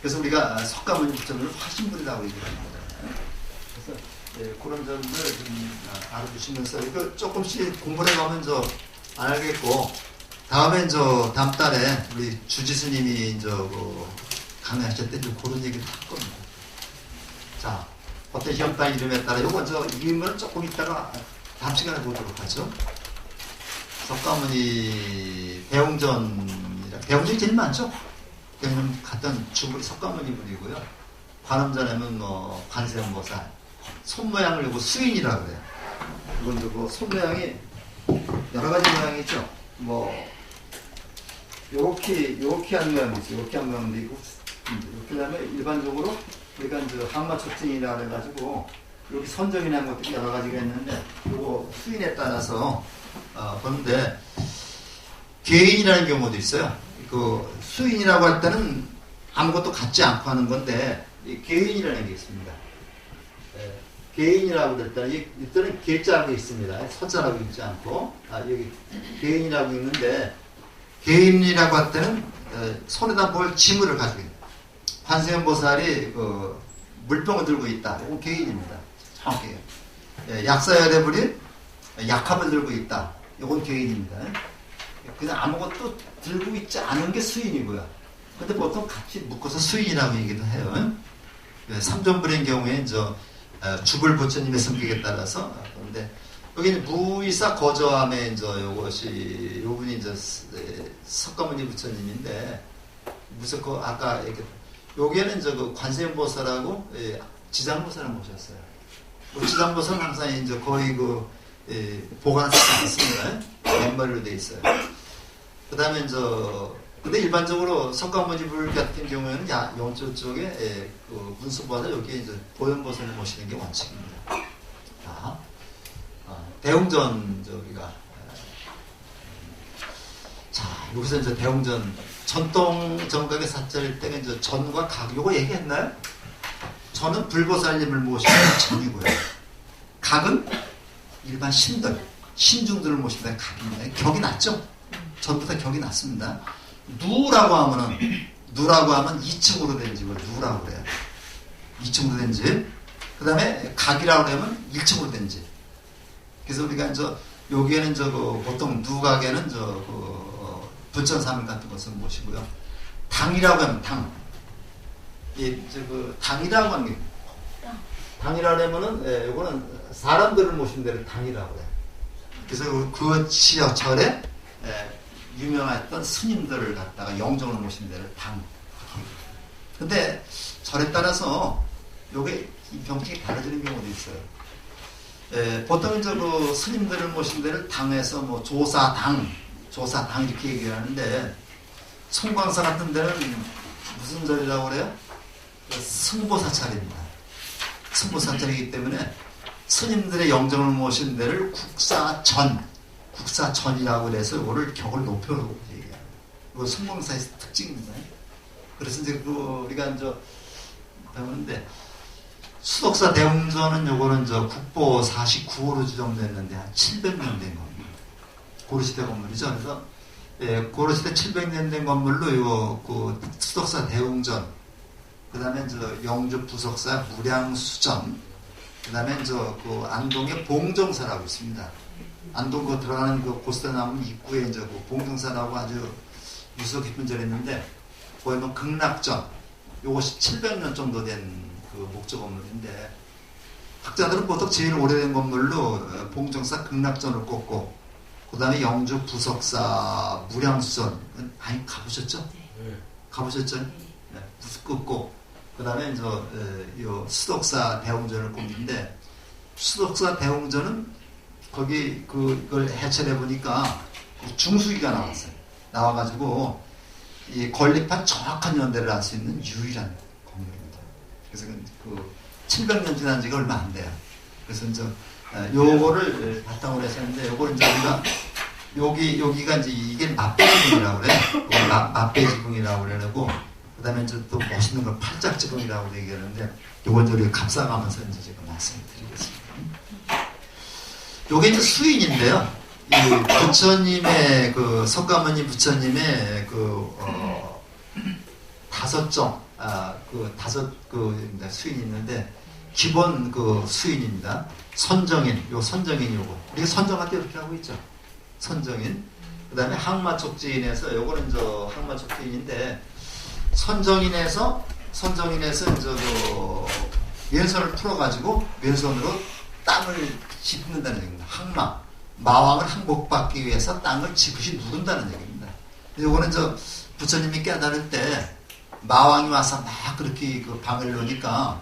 그래서 우리가 석가모니 부처님을 화신불이라고 얘기합니다. 그래서 그런 점들 좀 알아두시면서 이거 조금씩 공부를 해가면 알겠고, 다음에 다음 달에 우리 주지스님이 강의하실 때 좀 그런 얘기를 할 겁니다. 자, 어떤 시험당 이름에 따라 요거 이름을 조금 이따가 다음 시간에 보도록 하죠. 석가모니 배웅전이 제일 많죠. 배웅전 갔던 주불이 석가모니 분이고요. 관음전에는 관세음보살, 손모양을 요거 수인이라고 그래요. 이건 손 모양이 여러 가지 모양이 있죠. 요렇게 한 모양도 있어요. 요렇게 한 모양도 있고, 그 다음에 일반적으로 우리가 항마초증이라 그래가지고 여기 선정이라는 것들이 여러 가지가 있는데 요거 수인에 따라서 보는데 개인이라는 경우도 있어요. 수인이라고 할 때는 아무것도 갖지 않고 하는 건데 개인이라는 게 있습니다. 개인이라고 할 때는 이때는 개자라고 있습니다. 서자라고 있지 않고 여기 개인이라고 있는데 개인이라고 할 때는 손에다 뭘 지물을 가지고 있는 관세음보살이 물병을 들고 있다. 이건 개인입니다. 정확해요. 약사열애불이 약합을 들고 있다. 이건 개인입니다. 그냥 아무것도 들고 있지 않은 게 수인이고요. 근데 보통 같이 묶어서 수인이라고 얘기도 해요. 삼존불인 경우에 주불 부처님의 성격에 따라서 그런데 여기는 무이사 거저함에 요분이 석가모니 부처님인데 무슨 아까 여기에는 관세음보살하고 지장보살을 모셨어요. 지장보살은 항상 거의 보관을 하지 않습니다. 맨머리로 돼 있어요. 그 다음에 근데 일반적으로 석가모니 불 같은 경우에는 영조 쪽에 문수보살 여기에 보현보살을 모시는 게 원칙입니다. 자, 대웅전 우리가 자 여기서 대웅전 전통 정각의 사찰일 때는 전과 각 요거 얘기했나요? 전은 불보살님을 모시는 전이고요. 각은 일반 신중들을 모시는 각입니다. 격이 낮죠? 전보다 격이 낮습니다. 누라고 하면 2층으로 된 집을 누라고 그래요. 2층으로 된 집. 그 다음에 각이라고 하면 1층으로 된 집. 그래서 우리가 여기에는 보통 누각에는 부천사명 같은 것을 모시고요. 당이라고 하면 그 당이라고 하는 게 당이라면은 이거는 사람들을 모신 데를 당이라고 해요. 그래서 그 지하철에 유명했던 스님들을 갖다가 영정을 모신 데를 당. 근데 절에 따라서 요게 병칙이 달라지는 경우도 있어요. 보통 이제 그 스님들을 모신 데를 당에서 뭐 조사당 이렇게 얘기하는데 송광사 같은 데는 무슨 절이라고 그래요? 승보사찰입니다. 승보사찰이기 때문에 스님들의 영정을 모신 데를 국사전이라고 해서 이거를 격을 높여놓고 얘기해요. 이거 송광사의 특징입니다. 그래서 이제 우리가 이제 배우는데 수덕사 대웅전은 요거는 국보 49호로 지정됐는데 한 700년 된 건물. 고려시대 건물이죠. 그래서 고려시대 700년 된 건물로 요 수덕사 대웅전, 그 다음에 영주 부석사 무량수전, 그 다음에 안동의 봉정사라고 있습니다. 안동 들어가는 고스톱 나무 입구에 봉정사라고 아주 유서 깊은 절이 있는데, 거기 뭐 극락전, 요것이 700년 정도 된 목조 건물인데, 학자들은 보통 제일 오래된 건물로 봉정사 극락전을 꼽고, 그 다음에 영주 부석사 무량수전, 많이 가보셨죠? 네. 가보셨죠? 네. 꼽고, 그 다음에 요 수덕사 대웅전을 꼽는데, 수덕사 대웅전은 거기 그걸 해체해 보니까 중수기가 나왔어요. 나와가지고 이 건립한 정확한 연대를 알 수 있는 유일한 건물입니다. 그래서 700년 지난 지가 얼마 안 돼요. 그래서 요거를 바탕으로 해서 했는데, 요걸 우리가 여기가 이게 맞배지붕이라고 그래. 맞배지붕이라고 그래고, 그 다음에 또 멋있는 걸 팔짝지붕이라고 얘기하는데, 요건 우리가 감상하면서 제가 말씀을 드리겠습니다. 요게 수인인데요. 이 부처님의 석가모니 부처님의 다섯 수인이 있는데, 기본 수인입니다. 선정인, 선정인 우리가 선정할 때 이렇게 하고 있죠. 선정인. 그 다음에 항마촉지인에서, 요거는 항마촉지인인데, 선정인에서 왼손을 풀어가지고 왼손으로 땅을 짚는다는 얘기입니다. 항마. 마왕을 항복받기 위해서 땅을 지그시 누른다는 얘기입니다. 요거는 부처님이 깨달을 때 마왕이 와서 막 그렇게 방을 놓으니까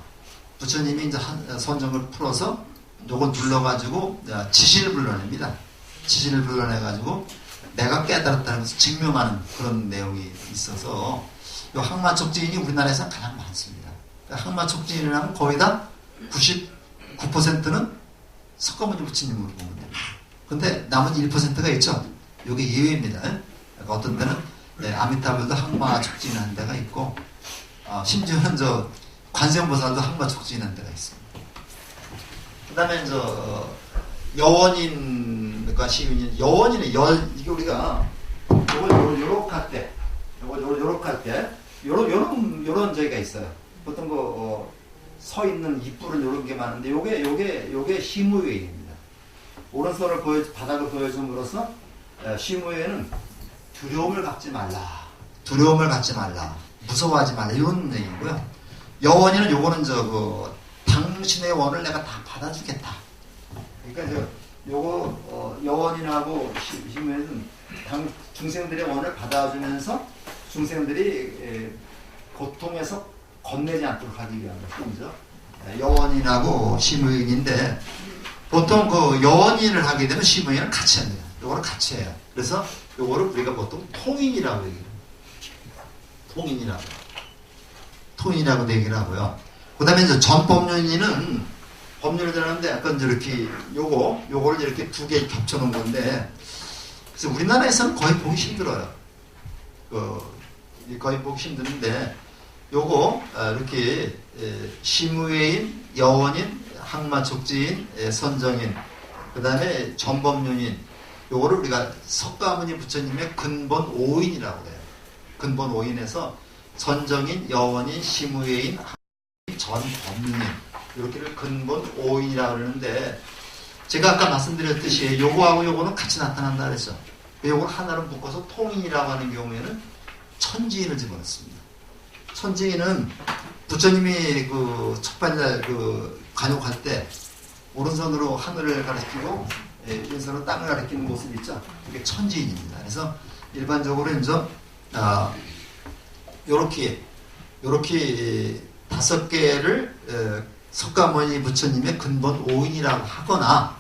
부처님이 선정을 풀어서 요거 눌러가지고 지신을 불러냅니다. 지신을 불러내가지고 내가 깨달았다는 것을 증명하는 그런 내용이 있어서 요 항마촉지인이 우리나라에서 가장 많습니다. 항마촉지인을 하면 거의 다 99%는 석가모니 부처님으로 보면 됩니다. 근데 남은 1%가 있죠. 요게 예외입니다. 그러니까 어떤 때는 아미타불도 항마촉지인 한 데가 있고, 심지어는 관세음보살도 항마촉지인 한 데가 있습니다. 그 다음에 여원인과 시윈인, 여원인은 이게 우리가 요렇게 할 때, 요렇게 할 때, 요런 저기가 있어요. 보통 서 있는 입불은 요런 게 많은데, 요게 시무웨이입니다. 오른손을 바닥을 보여줌으로써 시무웨이는 두려움을 갖지 말라. 무서워하지 말라. 이런 얘기고요. 여원이는 요거는 당신의 원을 내가 다 받아주겠다. 그러니까 요거 여원인하고 시무웨이는 중생들의 원을 받아주면서 중생들이 고통에서 겁내지 않도록 하기 위한 것이죠. 여원인하고 시무인인데, 보통 여원인을 하게 되면 시무인을 같이 합니다. 요거는 같이 해요. 그래서 요거를 우리가 보통 통인이라고 얘기해요. 통인이라고 얘기를 하고요. 그 다음에 전법륜인은 법률을 하는데 약간 요거를 이렇게 두 개 겹쳐놓은 건데, 그래서 우리나라에서는 거의 보기 힘들어요. 거의 보기 힘드는데, 요거 이렇게 시무회인, 여원인, 항마촉지인, 선정인, 그 다음에 전법륜인, 요거를 우리가 석가모니 부처님의 근본 5인이라고 해요. 근본 5인에서 선정인, 여원인, 시무회인, 전법륜인, 이렇게를 근본 5인이라고 그러는데, 제가 아까 말씀드렸듯이 요거하고 요거는 같이 나타난다 그랬죠. 요걸 하나로 묶어서 통인이라고 하는 경우에는 천지인을 집어넣습니다. 천지인은 부처님이 그 첫발날 그 관욕할 때 오른손으로 하늘을 가리키고 왼손으로 땅을 가리키는 모습이 있죠. 그게 천지인입니다. 그래서 일반적으로 이제 요렇게 5개를 석가모니 부처님의 근본 5인이라고 하거나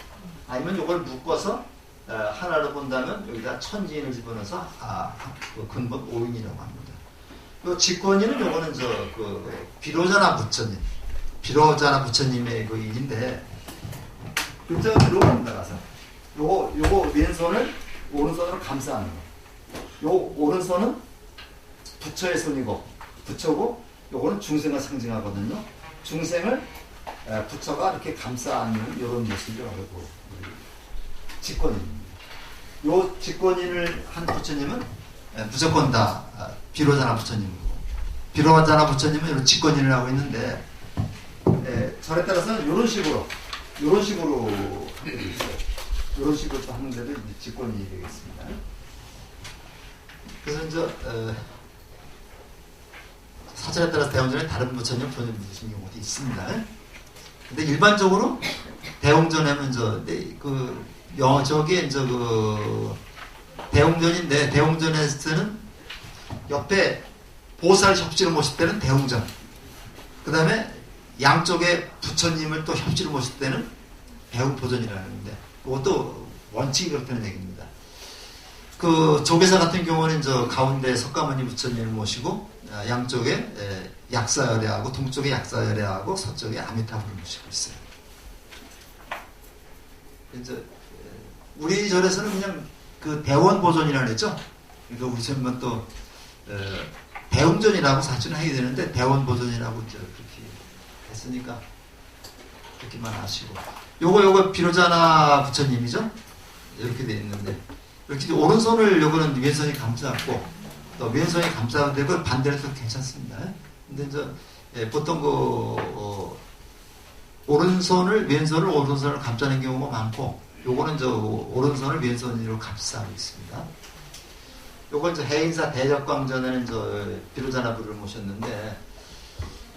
아니면 이걸 묶어서 하나로 본다면 여기다 천지인을 집어넣어서 그 근본 5인이라고 합니다. 요 직권인은 요거는 그 비로자나 부처님의 그 일인데 글자가 들어옵니다. 가서 요거 왼손을 오른손으로 감싸는 거. 요 오른손은 부처의 손이고 부처고 요거는 중생을 상징하거든요. 중생을 부처가 이렇게 감싸 안는 이런 모습이라고 직권인입니다. 요 직권인을 한 부처님은 무조건 다 비로자나 부처님이고 비로자나 부처님은 이런 직권인을 하고 있는데 절에 따라서는 이런 식으로 이런 식으로 하는 데도 직권인이 되겠습니다. 그래서 이제 사절에 따라서 대웅전에 다른 부처님 본인 묻으신 경우도 있습니다. 근데 일반적으로 대웅전에는 저게 이제 그 대웅전인데 대웅전에서는 옆에 보살 협지를 모실 때는 대웅전, 그 다음에 양쪽에 부처님을 또 협지를 모실 때는 대웅보전이라는데 그것도 원칙이 그렇다는 얘기입니다. 그 조계사 같은 경우는 저 가운데 석가모니 부처님을 모시고 양쪽에 약사열애하고 동쪽에 약사열애하고 서쪽에 아미타불을 모시고 있어요. 이제 우리 절에서는 그냥 그 대원보존이라고 했죠. 그러니까 우리 절은 또 대웅전이라고 사실은 하게 되는데 대원보존이라고 이제 그렇게 했으니까 그렇게만 아시고 요거 비로자나 부처님이죠. 이렇게 돼 있는데 이렇게 오른손을 요거는 왼손이 감싸고 또 왼손이 감싸도 되고 반대로 해도 괜찮습니다. 근데 이제 보통 오른손을 감싸는 경우가 많고 요거는 오른손을 왼손으로 감싸고 있습니다. 요건 이제 해인사 대적광전에는 비로자나 부를 모셨는데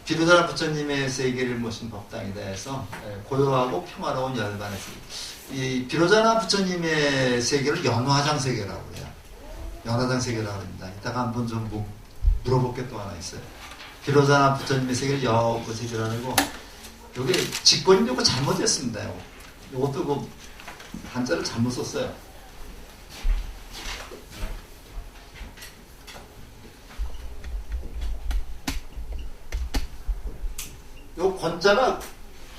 비로자나 부처님의 세계를 모신 법당이다 해서 고요하고 평화로운 열반에서 이 비로자나 부처님의 세계를 연화장 세계라고 해요. 연화장 세계라고 합니다. 이따가 한번 좀 물어볼 게 또 하나 있어요. 비로자나 부처님의 세계를 여고 세계라는 거 여기 직권이 요거 잘못했습니다. 요것도 그 한자를 잘못 썼어요. 요 권자가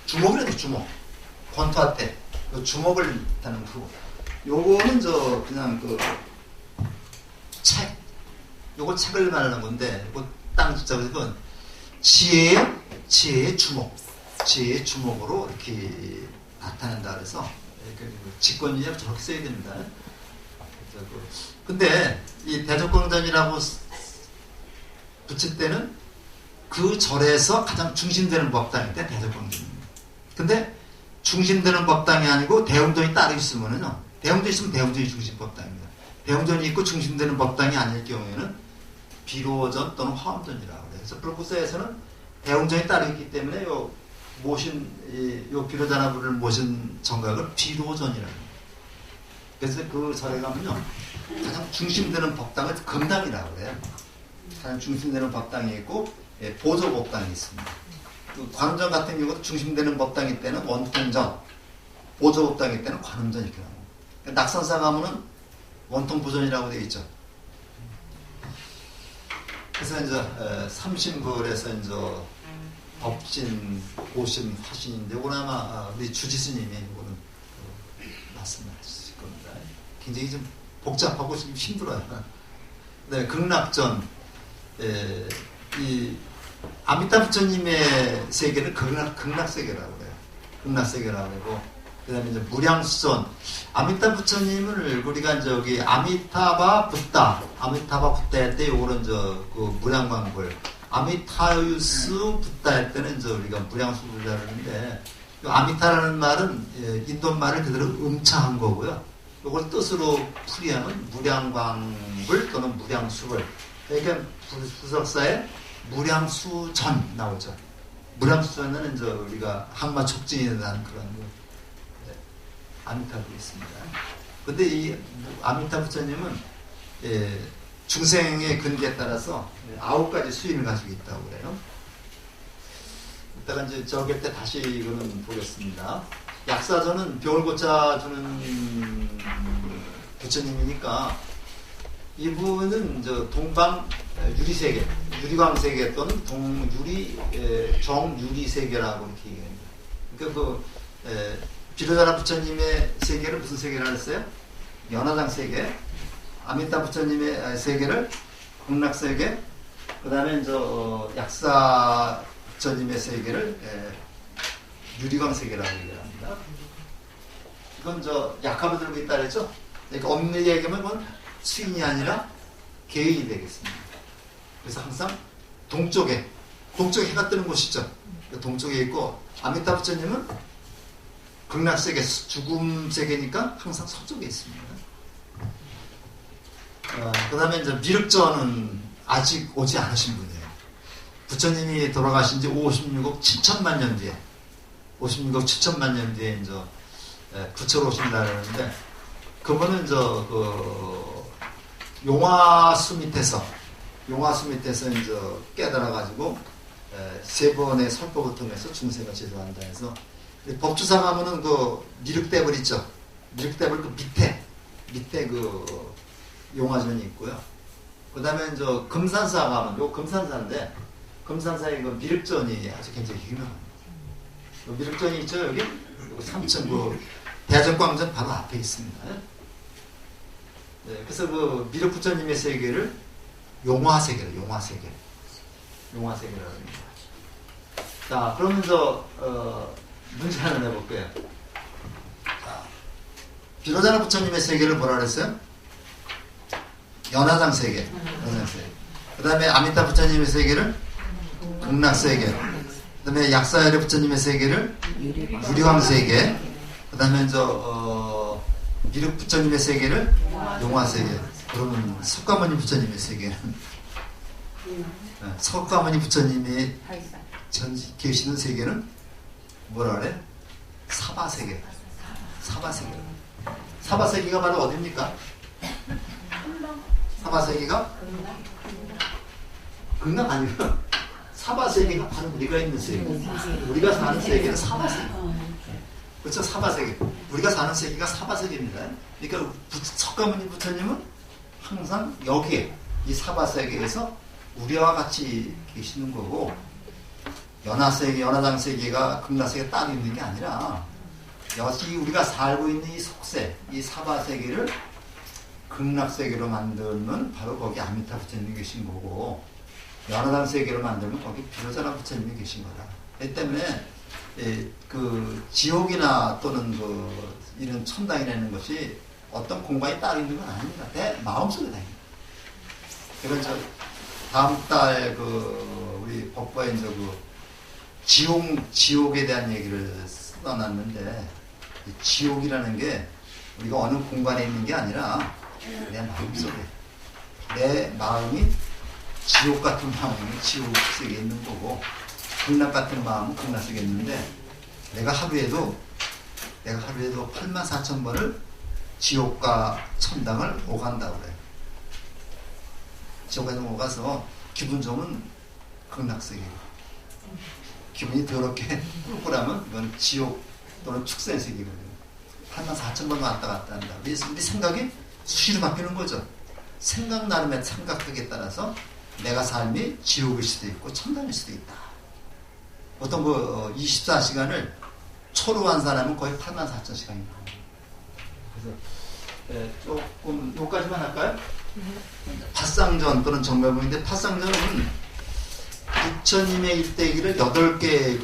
주먹이라도 주먹. 권투할 때. 요 주먹을 다는 거. 요거는 그냥 책. 요거 책을 말하는 건데, 요거 땅 숫자가 지혜의 주먹. 지혜의 주먹으로 이렇게 나타낸다 그래서, 직권이냐고 저렇게 써야 됩니다. 근데, 이 대적광전이라고 붙일 때는 그 절에서 가장 중심되는 법당인데 대적광전입니다. 근데 중심되는 법당이 아니고 대웅전이 따로 있으면은요. 대웅전이 있으면 대웅전이 중심 법당입니다. 대웅전이 있고 중심되는 법당이 아닐 경우에는 비로전 또는 화엄전이라고 해요. 그래서 불구사에서는 대웅전이 따로 있기 때문에 요 비로자나부를 모신 정각을 비로전이라고 해요. 그래서 그 절에 가면요. 가장 중심되는 법당을 금당이라고 해요. 가장 중심되는 법당이 있고 보조 법당이 있습니다. 그 관음전 같은 경우도 중심되는 법당일 때는 원통전, 보조 법당일 때는 관음전 이렇게 나옵니다. 그러니까 낙선사 가면은 원통보전이라고 되어 있죠. 그래서 이제 삼신불에서 이제 법신, 고신, 화신인데 이건 아마 우리 주지스님이 이거는 말씀하실 겁니다. 굉장히 좀 복잡하고 좀 힘들어요. 네, 극락전, 이 아미타 부처님의 세계는 극락세계라고 해요. 극락세계라고 하고, 그 다음에 이제 무량수전. 아미타 부처님을 우리가 저기 아미타바 붓다 할 때 요거는 그 무량광불. 아미타유스 붓다 할 때는 우리가 무량수불이라고 하는데, 아미타라는 말은 인도말을 그대로 음차한 거고요. 요걸 뜻으로 풀이하면 무량광불 또는 무량수불. 그러니까 부석사에 무량수전 나오죠. 무량수전은 이제 우리가 항마 촉진에 대한 그런 아미타불이 있습니다. 근데 이 아미타 부처님은 중생의 근기에 따라서 9가지 수인을 가지고 있다고 그래요. 이따가 이제 적을 때 다시 이거는 보겠습니다. 약사전은 병을 고쳐주는 부처님이니까 이분은 저 동방 유리세계, 유리광세계 또는 정유리세계라고 이렇게 얘기합니다. 그러니까 비로자나 부처님의 세계를 무슨 세계라 했어요? 연화장 세계. 아미타 부처님의 세계를 극락세계. 그 다음에 약사 부처님의 세계를 유리광세계라고 얘기합니다. 이건 약합을 들고 있다 그랬죠? 그러니까 엄밀히 얘기하면 그건 수인이 아니라 개인이 되겠습니다. 그래서 항상 동쪽에 해가 뜨는 곳이죠. 동쪽에 있고 아미타 부처님은 극락세계, 죽음 세계니까 항상 서쪽에 있습니다. 그 다음에 이제 미륵전은 아직 오지 않으신 분이에요. 부처님이 돌아가신 지 56억 7천만 년 뒤에, 56억 7천만 년 뒤에 이제 부처로 오신다 그러는데, 그분은 용화수 밑에서 이제 깨달아가지고, 3번의 설법을 통해서 중생을 제도한다 해서, 법주사 가면은 미륵대불 있죠. 미륵대불 밑에 용화전이 있고요. 그 다음에 금산사 가면, 금산사인데, 금산사의 미륵전이 아주 굉장히 유명합니다. 미륵전이 있죠, 여기? 3층 대전광전 바로 앞에 있습니다. 네, 그래서 미륵 부처님의 세계를 용화세계라고 합니다. 자, 그러면 문제 하나 내볼게요. 자, 비로자나 부처님의 세계를 뭐라 그랬어요? 연화장 세계. 그 다음에 아미타 부처님의 세계를 극락세계. 그 다음에 약사열의 부처님의 세계를 유리광세계. 그 다음에 미륵 부처님의 세계를 용화세계. 그러면 석가모니 부처님의 세계는 석가모니 부처님이 계시는 세계는 뭐라 그래? 사바세계. 사바세계가 바로 어디입니까? 사바세계가? 극락 아니고 사바세계가 바로 우리가 있는 세계. 우리가 사는 세계는 사바세계. 그렇죠? 사바세계. 우리가 사는 세계가 사바세계입니다. 그러니까 석가모니 부처님은 항상 여기에 이 사바세계에서 우리와 같이 계시는 거고, 연화세계, 연화장세계가 극락세계에 따로 있는 게 아니라 여기 우리가 살고 있는 이 속세, 이 사바세계를 극락세계로 만들면 바로 거기 아미타 부처님이 계신 거고, 연화장세계로 만들면 거기 비로자나 부처님이 계신 거다. 이 때문에 지옥이나 또는 이런 천당이라는 것이 어떤 공간이 따로 있는 건 아닙니다. 내 마음속에 다닙니다. 그래서 다음 달 우리 법과에 지옥에 대한 얘기를 써놨는데, 지옥이라는 게 우리가 어느 공간에 있는 게 아니라 내 마음속에, 내 마음이 지옥 같은 마음이 지옥 속에 있는 거고, 극락 같은 마음은 극락 속에 있는데, 내가 하루에도 84,000번을 지옥과 천당을 오간다고 그래요. 지옥에 오가서 기분 좋으면 극락세계, 기분이 더럽게 꿀꿀하면 이건 지옥 또는 축생세계거든요. 84,000번 왔다 갔다 한다. 우리 생각이 수시로 바뀌는 거죠. 생각 나름의 생각하기에 따라서 내가 삶이 지옥일 수도 있고 천당일 수도 있다. 보통 24시간을 초로한 사람은 거의 84,000시간입니다. 그래서 조금 요까지만 할까요? 파쌍전 또는 정멸봉인데, 파쌍전은 부처님의 일대기를 8개의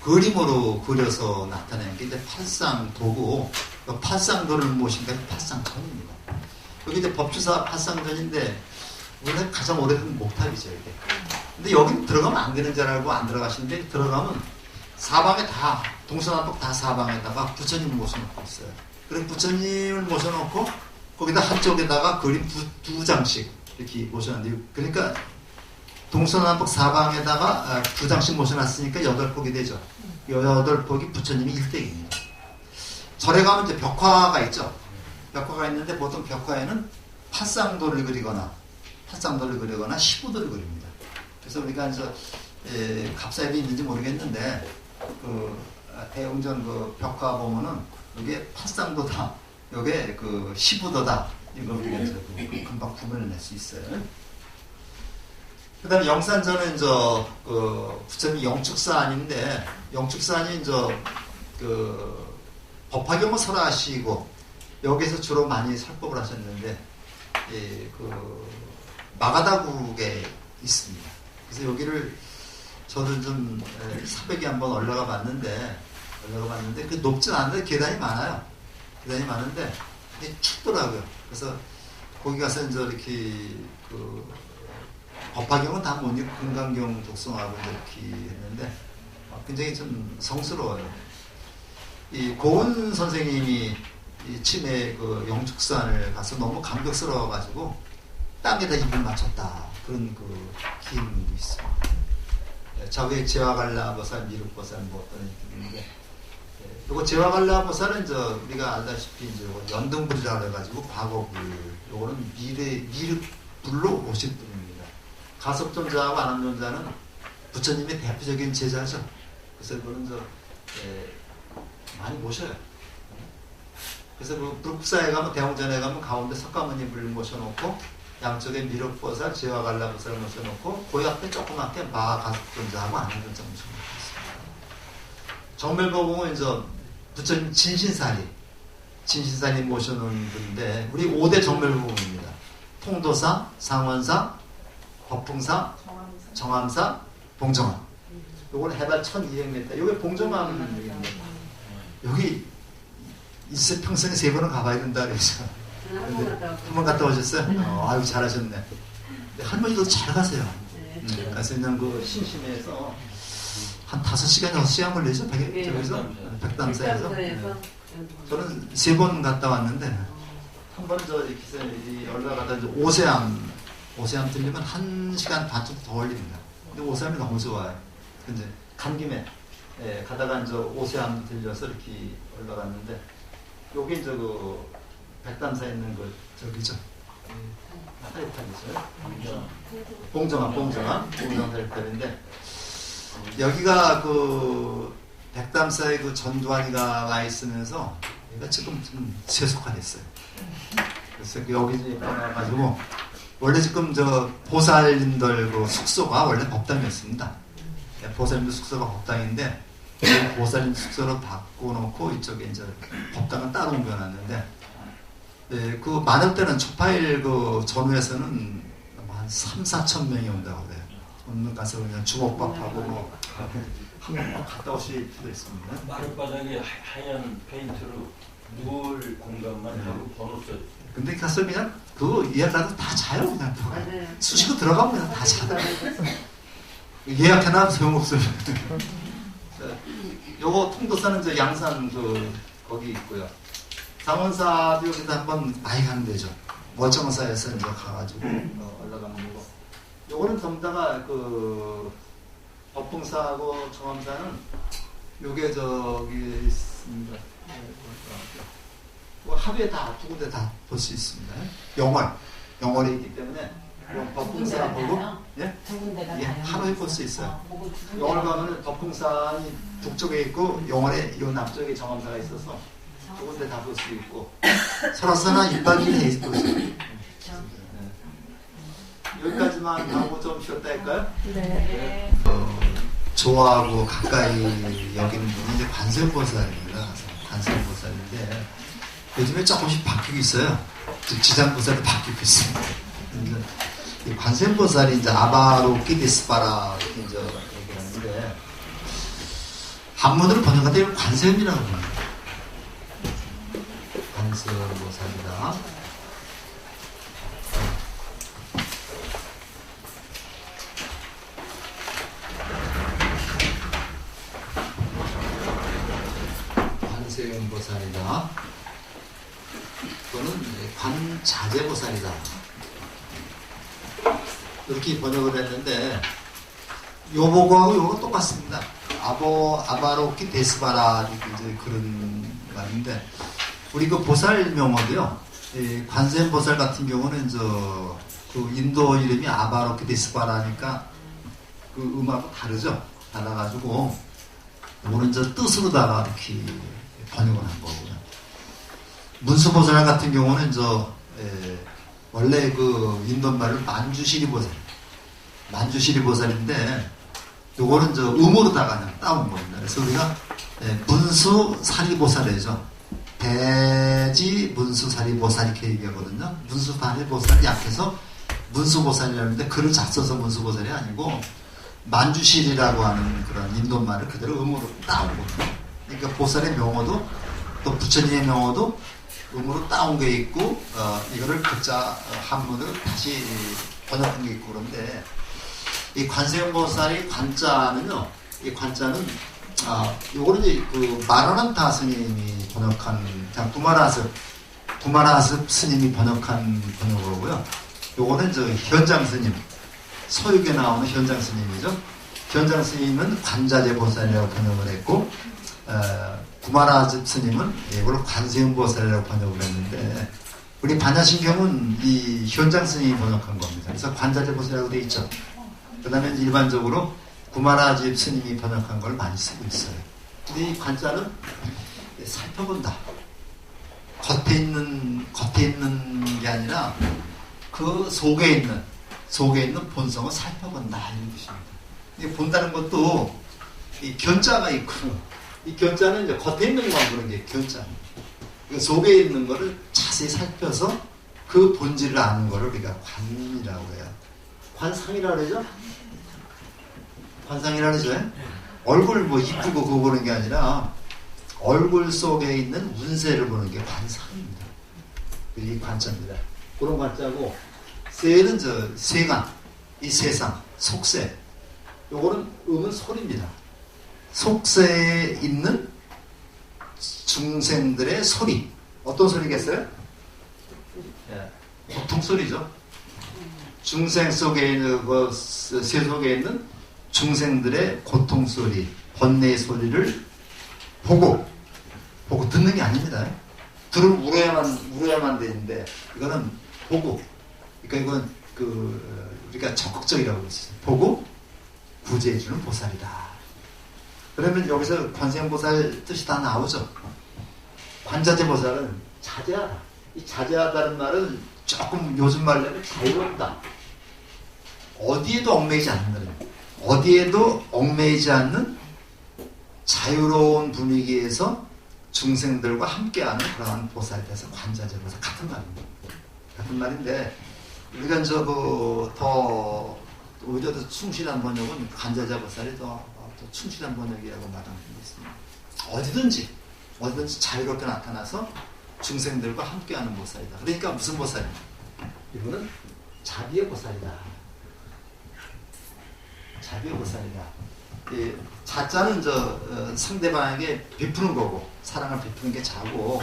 그림으로 그려서 나타내는 게 이제 팔쌍도고, 팔쌍도를 모신 게 팔쌍전입니다. 여기 이제 법주사 팔쌍전인데, 원래 가장 오래된 목탑이죠, 이게. 근데 여기 들어가면 안 되는 줄 알고 안 들어가시는데, 들어가면 사방에 다, 동서남북 다 사방에다가 부처님을 모셔놓고 있어요. 그래서 부처님을 모셔놓고, 거기다 한쪽에다가 그림 두 장씩 이렇게 모셔놨는데, 그러니까 동서남북 사방에다가 두 장씩 모셔놨으니까 8폭이 되죠. 8폭이 부처님이 1대1입니다. 절에 가면 이제 벽화가 있죠. 벽화가 있는데 보통 벽화에는 파쌍도를 그리거나 시부도를 그립니다. 그래서 우리가 이제 갑사에도 있는지 모르겠는데 대웅전 그 벽화 보면은 이게 파쌍도다, 이게 그 시부도다, 이거 우리가 이제 금방 구분을 낼 수 있어요. 그다음에 영산전은 이제 부처님이 영축사안인데, 영축사안이 이제 법화경을 설하시고 여기서 주로 많이 설법을 하셨는데, 마가다국에 있습니다. 그래서 여기를 저도 좀 새벽에 한번 올라가 봤는데 그 높진 않은데 계단이 많아요. 계단이 많은데 춥더라고요. 그래서 거기 가서 이제 이렇게 법화경은 다 못 읽고 금강경 독송하고 이렇게 했는데 굉장히 좀 성스러워요. 이 고은 선생님이 이 치매 영축산을 가서 너무 감격스러워가지고 땅에다 입을 맞췄다, 그런 기임도 있습니다. 좌우에 제와갈라보살, 미륵보살 뭐 어떤 있는데, 요거 제와갈라보살은 우리가 알다시피 이제 연등불이라고 해가지고 과거불, 요거는 미륵불로 오신 분입니다. 가섭존자하고 안암존자는 부처님의 대표적인 제자죠. 그래서 그거는 많이 모셔요. 그래서 불국사에 가면, 대웅전에 가면 가운데 석가모니를 모셔놓고 양쪽에 미륵보살, 제와갈라보살을 모셔놓고 그 앞에 조그맣게 마가섭존자하고 안암존자 모셔놓고 있습니다. 정멸보공은 이제 부처님 진신사리 모셔놓은 분인데, 우리 5대 정멸보공입니다. 통도사, 상원사, 법풍사, 정암사, 봉정암. 요거는 해발 1200m. 요게 봉정암입니다. 여기 일세 평생에 3번은 가봐야 된다 그래서. 한번 갔다 오셨어요? 아유, 잘하셨네. 근데 할머니도 잘 가세요. 그래서 그냥 심심해서 한 5시간, 6시간 걸리죠? 저기서? 백담사에서. 저는 3번 갔다 왔는데, 한 번 이렇게 올라가다 이제 오세암 들리면 1시간 반 정도 더 걸립니다. 근데 오세암이 너무 좋아요. 근데 간 김에 가다가 이제 오세암 들려서 이렇게 올라갔는데, 요게 이제 백담사에 있는 저기죠. 사립탑이죠. 봉정암 사립탑인데, 여기가 백담사의 전두환이가 와 있으면서 얘가 지금 좀 세속화됐어요. 그래서 여기 가가지고 원래 지금 보살님들 숙소가 원래 법당이었습니다. 보살님들 숙소가 법당인데 보살님 숙소로 바꿔놓고 이쪽에 이제 법당은 따로 옮겨놨는데, 그 많을 때는 초파일 전후에서는 한 3-4천 명이 온다고 그래요. 오늘 가서 그냥 주먹밥하고 한번 갔다 오실 필요도 있습니다. 마룻바닥에 하얀 페인트로 누울 공간만 하고 번호 써. 근데 가서 그냥 예약하고 다 자요. 그냥 수시고 들어가면 그냥 다 자요. 예약해놔도 소용없어요. 요거 통도사는 이제 양산 거기 있고요. 상원사도 여기다 한번 많이 가면 되죠. 월정사에서 이제 가가지고 올라가는 거고. 요거는 전부 다 법풍사하고 정암사는 요게 저기 있습니다. 하루에 두 군데 다 볼 수 있습니다. 영월에 있기 때문에 법풍사 보고 하루에 볼 수 있어요. 영월 가면은 법풍사이 북쪽에 있고 영월에 요 남쪽에 정암사가 있어서 두 군데 다 볼 수 있고, 설화사나 1박 2일 해 볼 수 있어요. 여기까지만 하고 좀 쉬었다 할까요? 네. 좋아하고 가까이 여기는 분이 이제 관세음보살입니다. 관세음보살인데 요즘에 조금씩 바뀌고 있어요. 지장보살도 바뀌고 있습니다. 이 관세음보살이 이제 아바로키디스바라 이제 얘기하는데, 한문으로 번역할 때 관세음이라고 합니다. 관세음보살이다. 관세음보살이다. 또는 관자재보살이다. 이렇게 번역을 했는데 요거하고 요거 똑같습니다. 아바로키 데스바라 이제 그런 말인데 우리 그 보살 명어도요. 관세음 보살 같은 경우는 그 인도 이름이 아바로키 데스바라니까 그 음하고 다르죠. 달라가지고 요거는 뜻으로다가 이렇게 번역을 한 거고요. 문수보살 같은 경우는 원래 그 인도말로 만주시리보살인데 요거는 음으로다가 그냥 따온 겁니다. 그래서 우리가 문수사리보살이죠. 대지 문수사리보살 이렇게 얘기하거든요. 문수사리보살이 약해서 문수보살이라는데 글을 잘 써서 문수보살이 아니고 만주실이라고 하는 그런 인도말을 그대로 음으로 따온 겁니다. 그러니까 보살의 명어도 또 부처님의 명어도 음으로 따온 게 있고 이거를 글자 한문으로 다시 번역한 게 있고 그런데 이 관세음보살의 관자는요. 이 관자는 요거는 이제 그 마라난타 스님이 번역한 그냥 구마라습 스님이 번역한 번역어고요. 요거는 현장 스님 서육에 나오는 현장 스님이죠. 현장 스님은 관자재 보살이라고 번역을 했고 구마라습 스님은 이걸 관세음보살이라고 번역을 했는데 우리 반야신경은 이 현장 스님이 번역한 겁니다. 그래서 관자재 보살이라고 돼 있죠. 그 다음에 일반적으로 구마라집 스님이 번역한 걸 많이 쓰고 있어요. 근데 이 관자는 살펴본다. 겉에 있는 게 아니라 그 속에 있는 본성을 살펴본다. 이런 뜻입니다. 이 본다는 것도 이 견자가 있고, 이 견자는 이제 겉에 있는 거만 보는 게 견자입니다. 그 속에 있는 거를 자세히 살펴서 그 본질을 아는 거를 우리가 관이라고 해요. 관상이라고 그러죠? 관상이라고 그러죠? 얼굴 이쁘고 그거 보는 게 아니라 얼굴 속에 있는 운세를 보는 게 관상입니다. 이 관자입니다. 그런 관자고, 세는 세간, 이 세상, 속세. 요거는 음은 소리입니다. 속세에 있는 중생들의 소리. 어떤 소리겠어요? 고통 소리죠. 중생 속에 있는, 세 속에 있는 중생들의 고통 소리, 번뇌의 소리를 보고 듣는 게 아닙니다. 들으면 울어야만 되는데, 이거는 보고, 그러니까 이건 우리가 적극적이라고 했어요. 보고 구제해주는 보살이다. 그러면 여기서 관세음보살 뜻이 다 나오죠. 관자재 보살은 자제하다. 이 자제하다는 말은 조금 요즘 말로 하면 자유롭다. 어디에도 얽매이지 않는 자유로운 분위기에서 중생들과 함께하는 그러한 보살에 대해서 관자재 보살 같은 말인데 우리가 더 오히려 더 충실한 번역은 관자재 보살이 더 충실한 번역이라고 말하는 게 있습니다. 어디든지 자유롭게 나타나서 중생들과 함께하는 보살이다. 그러니까 무슨 보살이냐? 이거는 자비의 보살이다. 자비의 보살이다. 이 자자는 상대방에게 베푸는 거고, 사랑을 베푸는 게 자고,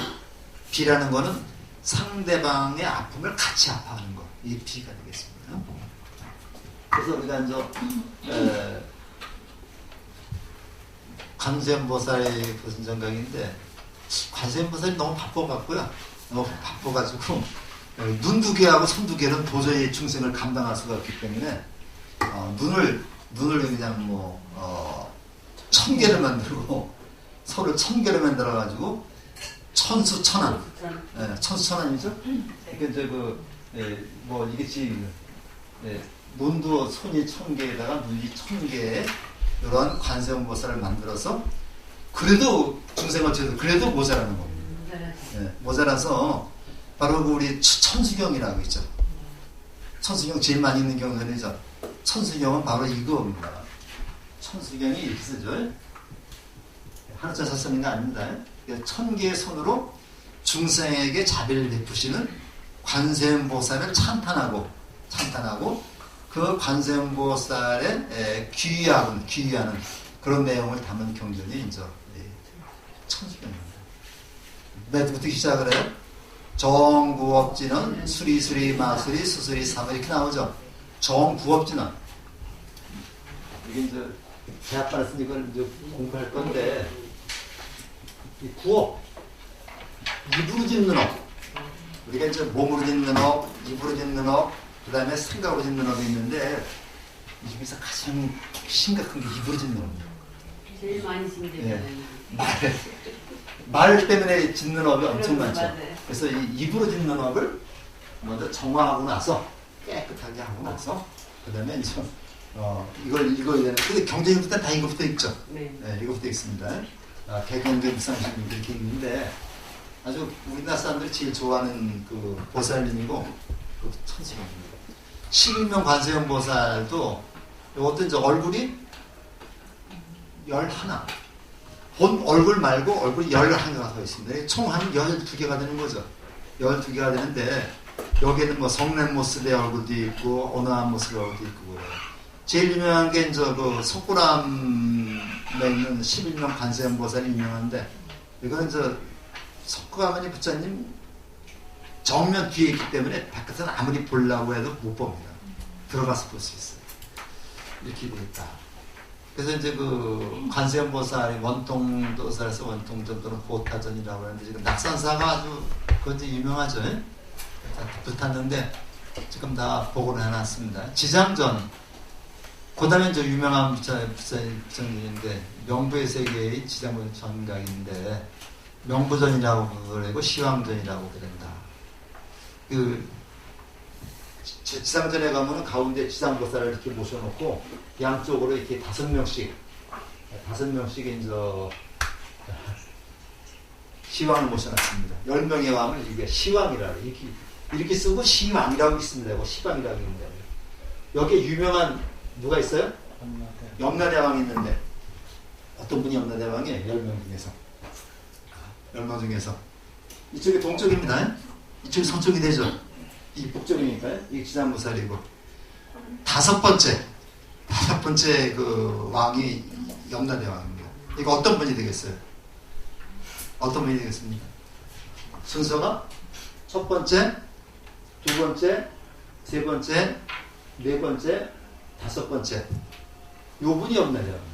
비라는 거는 상대방의 아픔을 같이 아파하는 거. 이게 비가 되겠습니다. 그래서 우리가 관세음보살의 보선정각인데, 관세음보살이 너무 바빠갖고요. 너무 바빠가지고 눈 두 개하고 손 두 개는 도저히 중생을 감당할 수가 없기 때문에 눈을 그냥 1000개를 만들고 서로 1000개를 만들어가지고 천수천안, 천수천안이죠. 이겠지. 눈도 손이 1000개에다가 눈이 1000개에 이러한 관세음보살을 만들어서 그래도 중생을 쳐도 그래도 모자라는 겁니다. 모자라서 바로 우리 천수경이라고 있죠. 천수경 제일 많이 있는 경전이죠. 천수경은 바로 이거입니다. 천수경이 이렇게 쓰죠. 하나자 사선인가 아닙니다. 1000개의 손으로 중생에게 자비를 베푸시는 관세음보살을 찬탄하고 그 관세음보살의 귀의하는 그런 내용을 담은 경전이 이제 천수경입니다. 매부터 시작을 해요. 정구업지는 수리수리 마수리 수수리 사무 이렇게 나오죠. 정부업진원. 이게 이제 대학가에서 이걸 이제 공부할 건데, 이 구업, 입으로 짓는 업. 우리가 이제 몸으로 짓는 업, 입으로 짓는 업, 그 다음에 생각으로 짓는 업이 있는데, 이 중에서 가장 심각한 게 입으로 짓는 업이에요. 제일 많이 심대잖아요. 예. 말 때문에 짓는 업이 엄청 많죠. 맞아요. 그래서 이 입으로 짓는 업을 먼저 정화하고 나서 깨끗하게 하고 나서 그 다음에 이제 이걸 읽어야 되는데 근데 경제일보다 다 이것부터 읽죠. 네. 네, 이것부터 읽습니다. 개경제 무상식 이렇게 읽는데 아주 우리나라 사람들이 제일 좋아하는 그 보살님이고 그 천지입니다. 11명 관세음 보살도 어떤 이제 얼굴이 11. 본 얼굴 말고 얼굴이 11개가 더 있습니다. 총 한 12개가 되는 거죠. 12개가 되는데 여기에는 뭐 성낸 모습의 얼굴도 있고 온화한 모습의 얼굴도 있고 그래요. 제일 유명한 게 이제 그 석굴암에 있는 11명 관세음 보살이 유명한데 이거는 이제 석굴암의 부처님 정면 뒤에 있기 때문에 바깥에는 아무리 보려고 해도 못 봅니다. 들어가서 볼 수 있어요. 이렇게 되어 있다. 그래서 이제 그 관세음 보살이 원통도살에서 원통전 또는 보타전이라고 하는데 지금 낙산사가 아주 그건 이제 유명하죠. 다 붙었는데 지금 다 보고를 해놨습니다. 지장전 그 다음에 이제 유명한 부처님인데 명부의 세계의 지장전 전각인데 명부전이라고 그러고 시황전이라고 그런다. 그 지상전에 가면은 가운데 지상보살을 이렇게 모셔놓고 양쪽으로 이렇게 5명씩 이제 시왕을 모셔놨습니다. 10명의 왕을 이게 시왕이라고 이렇게 쓰고 시왕이라고 있습니다. 시왕이라고 있습니다. 여기에 유명한 누가 있어요? 염라대왕이 있는데 어떤 분이 염라대왕이에요? 10명 중에서 10명 중에서 이쪽이 동쪽입니다. 이쪽이 서쪽이 되죠. 이 북쪽이니까요. 이게 지장보살이고 다섯 번째 그 왕이 염라대왕입니다. 이거 어떤 분이 되겠어요? 어떤 분이 되겠습니까? 순서가 첫 번째, 두 번째, 세 번째, 네 번째, 다섯 번째. 요 분이 염라대왕입니다.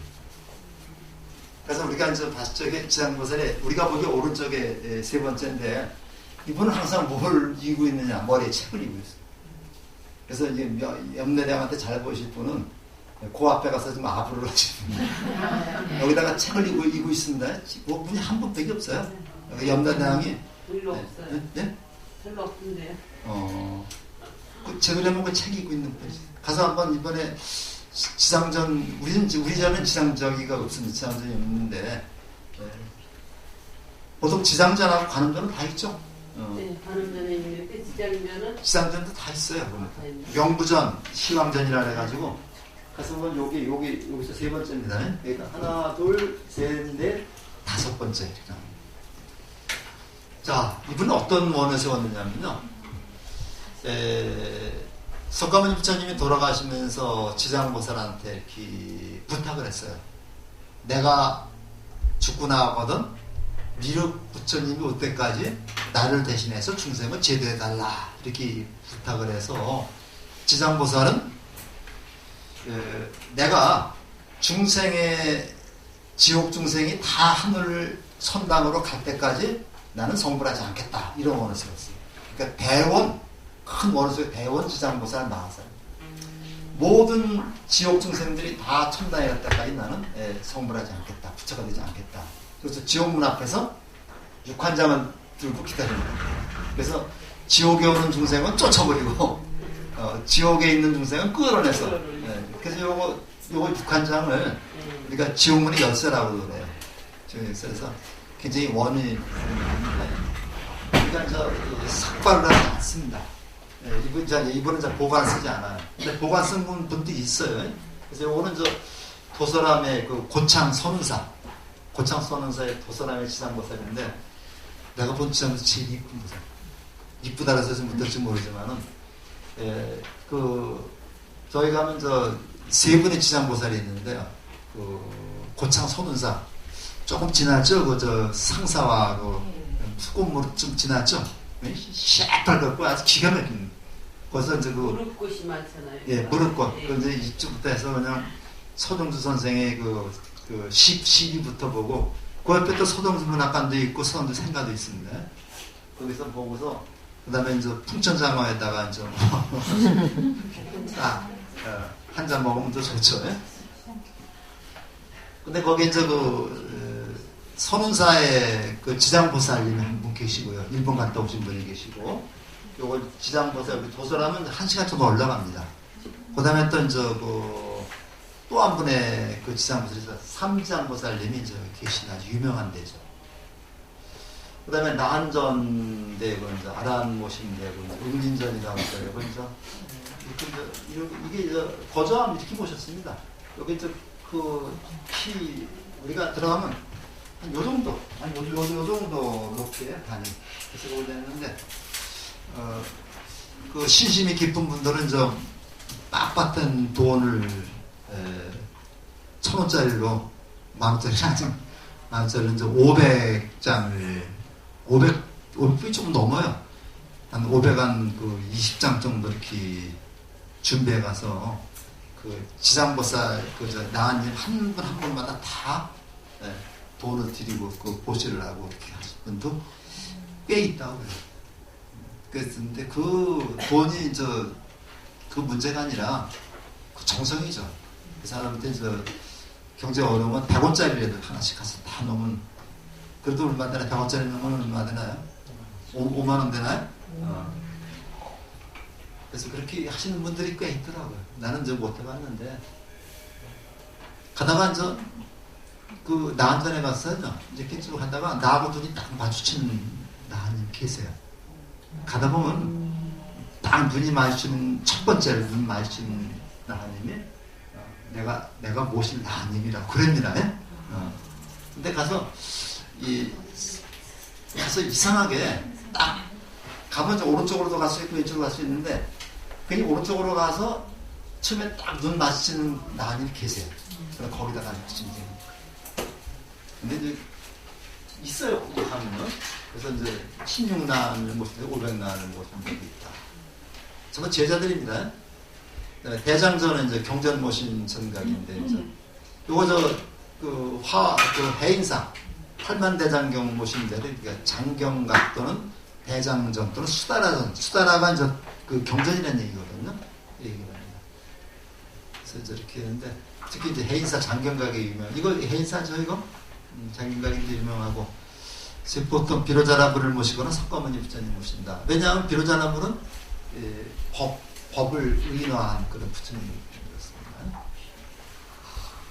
그래서 우리가 이제 좌쪽에 지장보살에 우리가 보기 오른쪽에 세 번째인데 이분은 항상 뭘 이고 있느냐? 머리에 책을 이고 있어요. 그래서 이제 염라대왕한테 잘 보이실 분은 그 앞에 가서 좀 아부를 하시면 여기다가 책을 이고 있습니다. 그 분이 한 분밖에 없어요. 염라대왕이 별로 없어요. 네? 별로 없던데요. 그 제대로 그 책 이고 있는 분이 가서 한번 이번에 지상전 우리 전은 지상저기가 없습니다. 지상전이 없는데 보통 지상전하고 관음전은 다 있죠. 네, 관음전에 있는데 지장전은 지상전도 다 있어요. 명부전, 시황전이라 해가지고 가서 보면 여기서 세 번째입니다. 그러니까 하나, 둘, 셋, 넷, 다섯 번째. 자, 이분은 어떤 원에서 왔느냐면요. 석가모니 부처님이 돌아가시면서 지장보살한테 이렇게 부탁을 했어요. 내가 죽고 나가거든 미륵 부처님이 올 때까지 나를 대신해서 중생을 제도해달라 이렇게 부탁을 해서 지장보살은 내가 중생의 지옥 중생이 다 하늘 선당으로 갈 때까지 나는 성불하지 않겠다 이런 원을 세웠어요. 그러니까 대원 큰 원을 속에 대원 지장보살 나왔어요. 모든 지옥 중생들이 다 천당에 갈 때까지 나는 성불하지 않겠다 부처가 되지 않겠다. 그래서 지옥문 앞에서 육환장을 들고 기다립니다. 그래서 지옥에 오는 중생은 쫓아버리고 지옥에 있는 중생은 끌어내서 그래서 요거 육환장을 우리가 지옥문의 열쇠라고 그래요. 지옥 열쇠에서 굉장히 원이 그러니까 저 삭발을 하지 않습니다. 이분은 이제 보관 쓰지 않아요. 근데 보관 쓴 분도 있어요. 그래서 요거는 저 도서람의 그 고창 선운사의 도서람의 지상보살인데 내가 본 지상보살 제일 이쁜 보살. 이쁘다 그래서 좀 못할지 모르지만은 저희 가면 저 세 분의 지상보살이 있는데요. 그 고창 선운사 조금 지났죠. 그 저 상사와 그 수꽃무릎 좀 지났죠. 새빨갛고 아주 기가 막힌 거기서 이제 그 무릎꽃이 많잖아요. 예, 무릎꽃. 예. 근데 이쪽부터 해서 그냥 서정수 선생의 그 12부터 보고, 그 옆에 또 서정수 문학관도 있고, 서정수 생가도 있습니다. 거기서 보고서, 그 다음에 이제 풍천장어에다가 이제, 한 잔 먹으면 더 좋죠. 예? 근데 거기 이제 선운사에 그 지장보살님이 한 분 계시고요. 일본 갔다 오신 분이 계시고, 요거 지장보살, 여기 도서라면 1시간 정도 올라갑니다. 그 다음에 또 이제 또 한 분의 그 지장보살에서 삼지장보살님이 이제 계신 아주 유명한 데죠. 그 다음에 나한전 되고, 이제 아란모심 되고, 응진전이라고 되고, 이게 이제 거저함 이렇게 보셨습니다. 여기 이제 우리가 들어가면 한 요 정도, 요 정도 높이에 반이. 그래서 보냈는데, 그 신심이 깊은 분들은 좀 빡빡한 돈을 1,000원짜리로, 만원짜리로 이제 500장을, 500이 좀 넘어요. 한 500한 20장 정도 이렇게 준비해 가서, 지장보살, 나한님 한 분 한 분마다 다, 돈을 드리고, 보시를 하고, 이렇게 하신 분도 꽤 있다고 그래요. 그랬는데, 그 돈이 그 문제가 아니라, 그 정성이죠. 그 사람한테 경제 어려우면 100원짜리라도 하나씩 가서 다 넣으면, 그래도 얼마 되나요? 100원짜리 넣으면 얼마 되나요? 5만원 되나요? 그래서 그렇게 하시는 분들이 꽤 있더라고요. 나는 못 해봤는데. 가다가 나한전에 갔어요. 이렇게 쭉 하다가 나하고 눈이 딱 마주치는 나한님 계세요. 가다 보면 딱 눈이 마주치는, 첫 번째로 눈 마주치는 나한님이 내가 모실 나한님이라고 그럽니다. 근데 가서 이상하게 딱 가면 오른쪽으로도 갈 수 있고 왼쪽으로 갈 수 있는데, 그냥 오른쪽으로 가서 처음에 딱 눈 마주치는 나한님이 계세요. 그래서 거기다가 마주치면 돼요. 근데 이제 있어요. 하면은. 그래서 이제 16난을 모시는데 500난을 모시는 분도 있다. 전부 제자들입니다. 대장전은 이제 경전 모신 전각인데, 요거 해인사, 팔만대장경 모신 데를, 그러니까 장경각 또는 대장전 또는 수다라전, 수다라가 이제 경전이라는 얘기거든요. 얘기합니다. 그래서 이렇게 했는데, 특히 이제 해인사 장경각이 이거 해인사죠, 이거? 장경각인데 유명하고, 보통 비로자나무를 모시거나 석가모니 부처님 모신다. 왜냐하면 비로자나무는 법을 의인화한 그런 부처님이었습니다.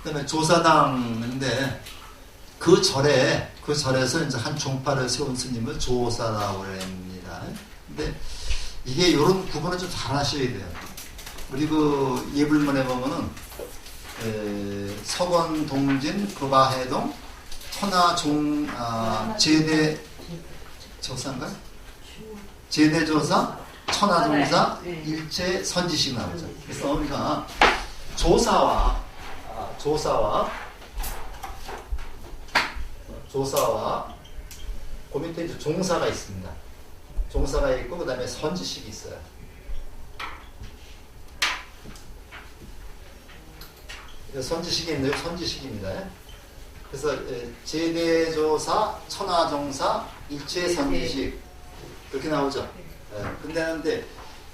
그 다음에 조사당인데, 그 절에서 이제 한 종파를 세운 스님을 조사라고 합니다. 근데 이게 이런 구분을 좀 잘 하셔야 돼요. 우리 예불문에 보면은, 석원, 동진, 급아해동, 천하종, 제대 조사인가? 제대조사, 천하종사, 일체 선지식 나오죠. 그래서 우리가 조사와 그 밑에 이제 종사가 있습니다. 종사가 있고 그 다음에 선지식이 있어요. 선지식이 있는데요. 선지식입니다. 그래서 제대조사, 천하종사, 일체 선지식 이렇게 나오죠. 근데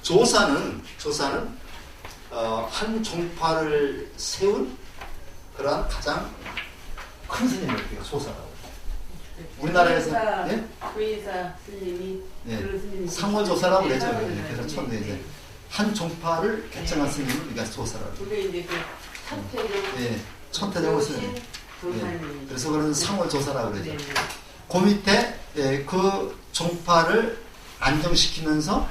조사는 한 종파를 세운 그러한 가장 큰 스님을 우리가 조사라고. 우리나라에서 구인사 스님이 상월조사라고 그러죠. 그래서 처음에 이제 한 종파를 개정한 스님을 우리가 조사라고. 그게 이제 천태정을 스님. 그래서 그런 상월조사라고 그러죠. 그 밑에 그 종파를 안정시키면서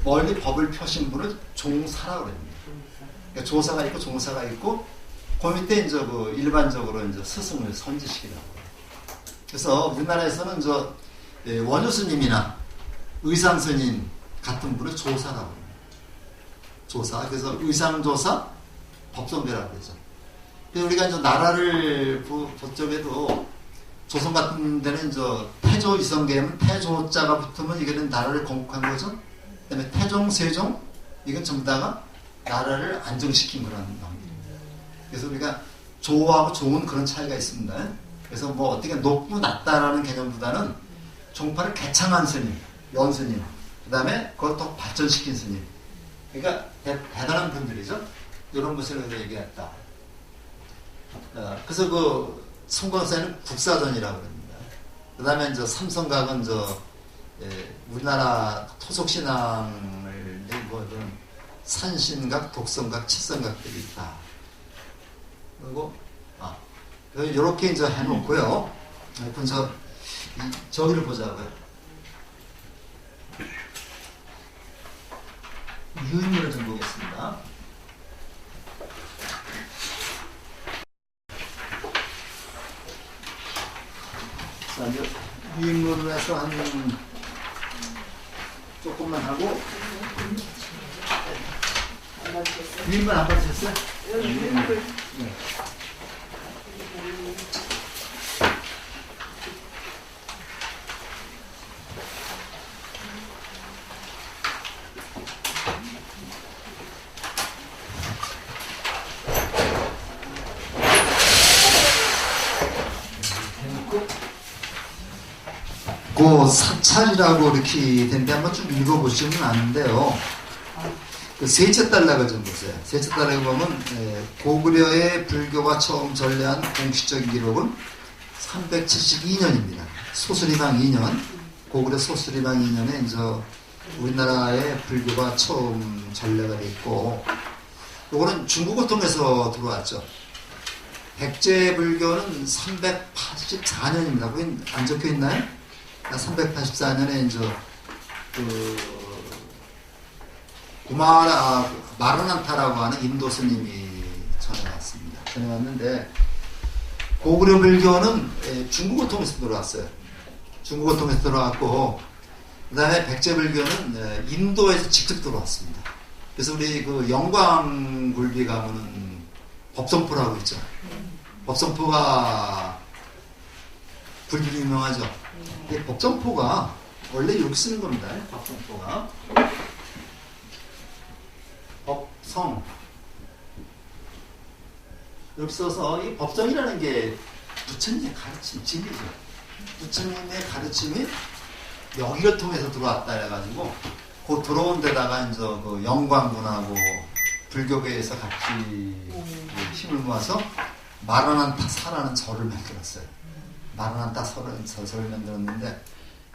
멀리 법을 펴신 분을 종사라고 합니다. 그러니까 조사가 있고 종사가 있고, 그 밑에 이제 일반적으로 이제 스승을 선지식이라고 해요. 그래서 우리나라에서는 원효 스님이나 의상 스님 같은 분을 조사라고 합니다. 조사. 그래서 의상조사, 법성대라고 그러죠. 그래서 우리가 이제 나라를 저쪽에도 조선 같은 데는 태조 이성계면 태조자가 붙으면 이게는 나라를 건국한 거죠. 그다음에 태종, 세종 이건 전부 다가 나라를 안정시킨 그런 왕들입니다. 그래서 우리가 좋아하고 좋은 그런 차이가 있습니다. 그래서 뭐 어떻게 높고 낮다라는 개념보다는 종파를 개창한 스님, 연스님, 그 다음에 그걸 더 발전시킨 스님. 그러니까 대단한 분들이죠. 이런 것을 얘기했다. 그래서 그 성광사에는 국사전이라고 합니다. 그 다음에 이제 삼성각은 우리나라 토속신앙을 뭐 산신각, 독성각, 칠성각들이 있다. 그리고 이렇게 이제 해놓고요. 그래서 저기를 보자고요. 유인물을 좀 보겠습니다. 자, 이제 유인물을 해서 한 조금만 하고 유인물 안 받으셨어요? 네. 그 사찰이라고 이렇게 된데 한번 좀 읽어보시면 아는데요. 그 셋째 달락을 좀 보세요. 셋째 달락을 보면 고구려의 불교가 처음 전래한 공식적인 기록은 372년입니다. 소수리방 2년, 고구려 소수리방 2년에 이제 우리나라의 불교가 처음 전래가 됐고, 요거는 중국을 통해서 들어왔죠. 백제 불교는 384년입니다. 거기 안 적혀 있나요? 384년에 이제 마라난타라고 하는 인도 스님이 전해왔습니다. 전해왔는데 고구려 불교는 중국을 통해서 들어왔어요. 중국을 통해서 들어왔고, 그 다음에 백제 불교는 인도에서 직접 들어왔습니다. 그래서 우리 그 영광굴비 가면은 법성포라고 있죠. 법성포가 굴비로 유명하죠. 법성포가 원래 이렇게 쓰는 겁니다. 법성포가 법성 이렇게 써서 이 법성이라는 게 부처님의 가르침, 진리죠. 부처님의 가르침이 여기를 통해서 들어왔다 해가지고 그 들어온 데다가 이제 그 영광군하고 불교계에서 같이 힘을 모아서 마라난타 사라는 절을 만들었어요. 마라난타 절을 만들었는데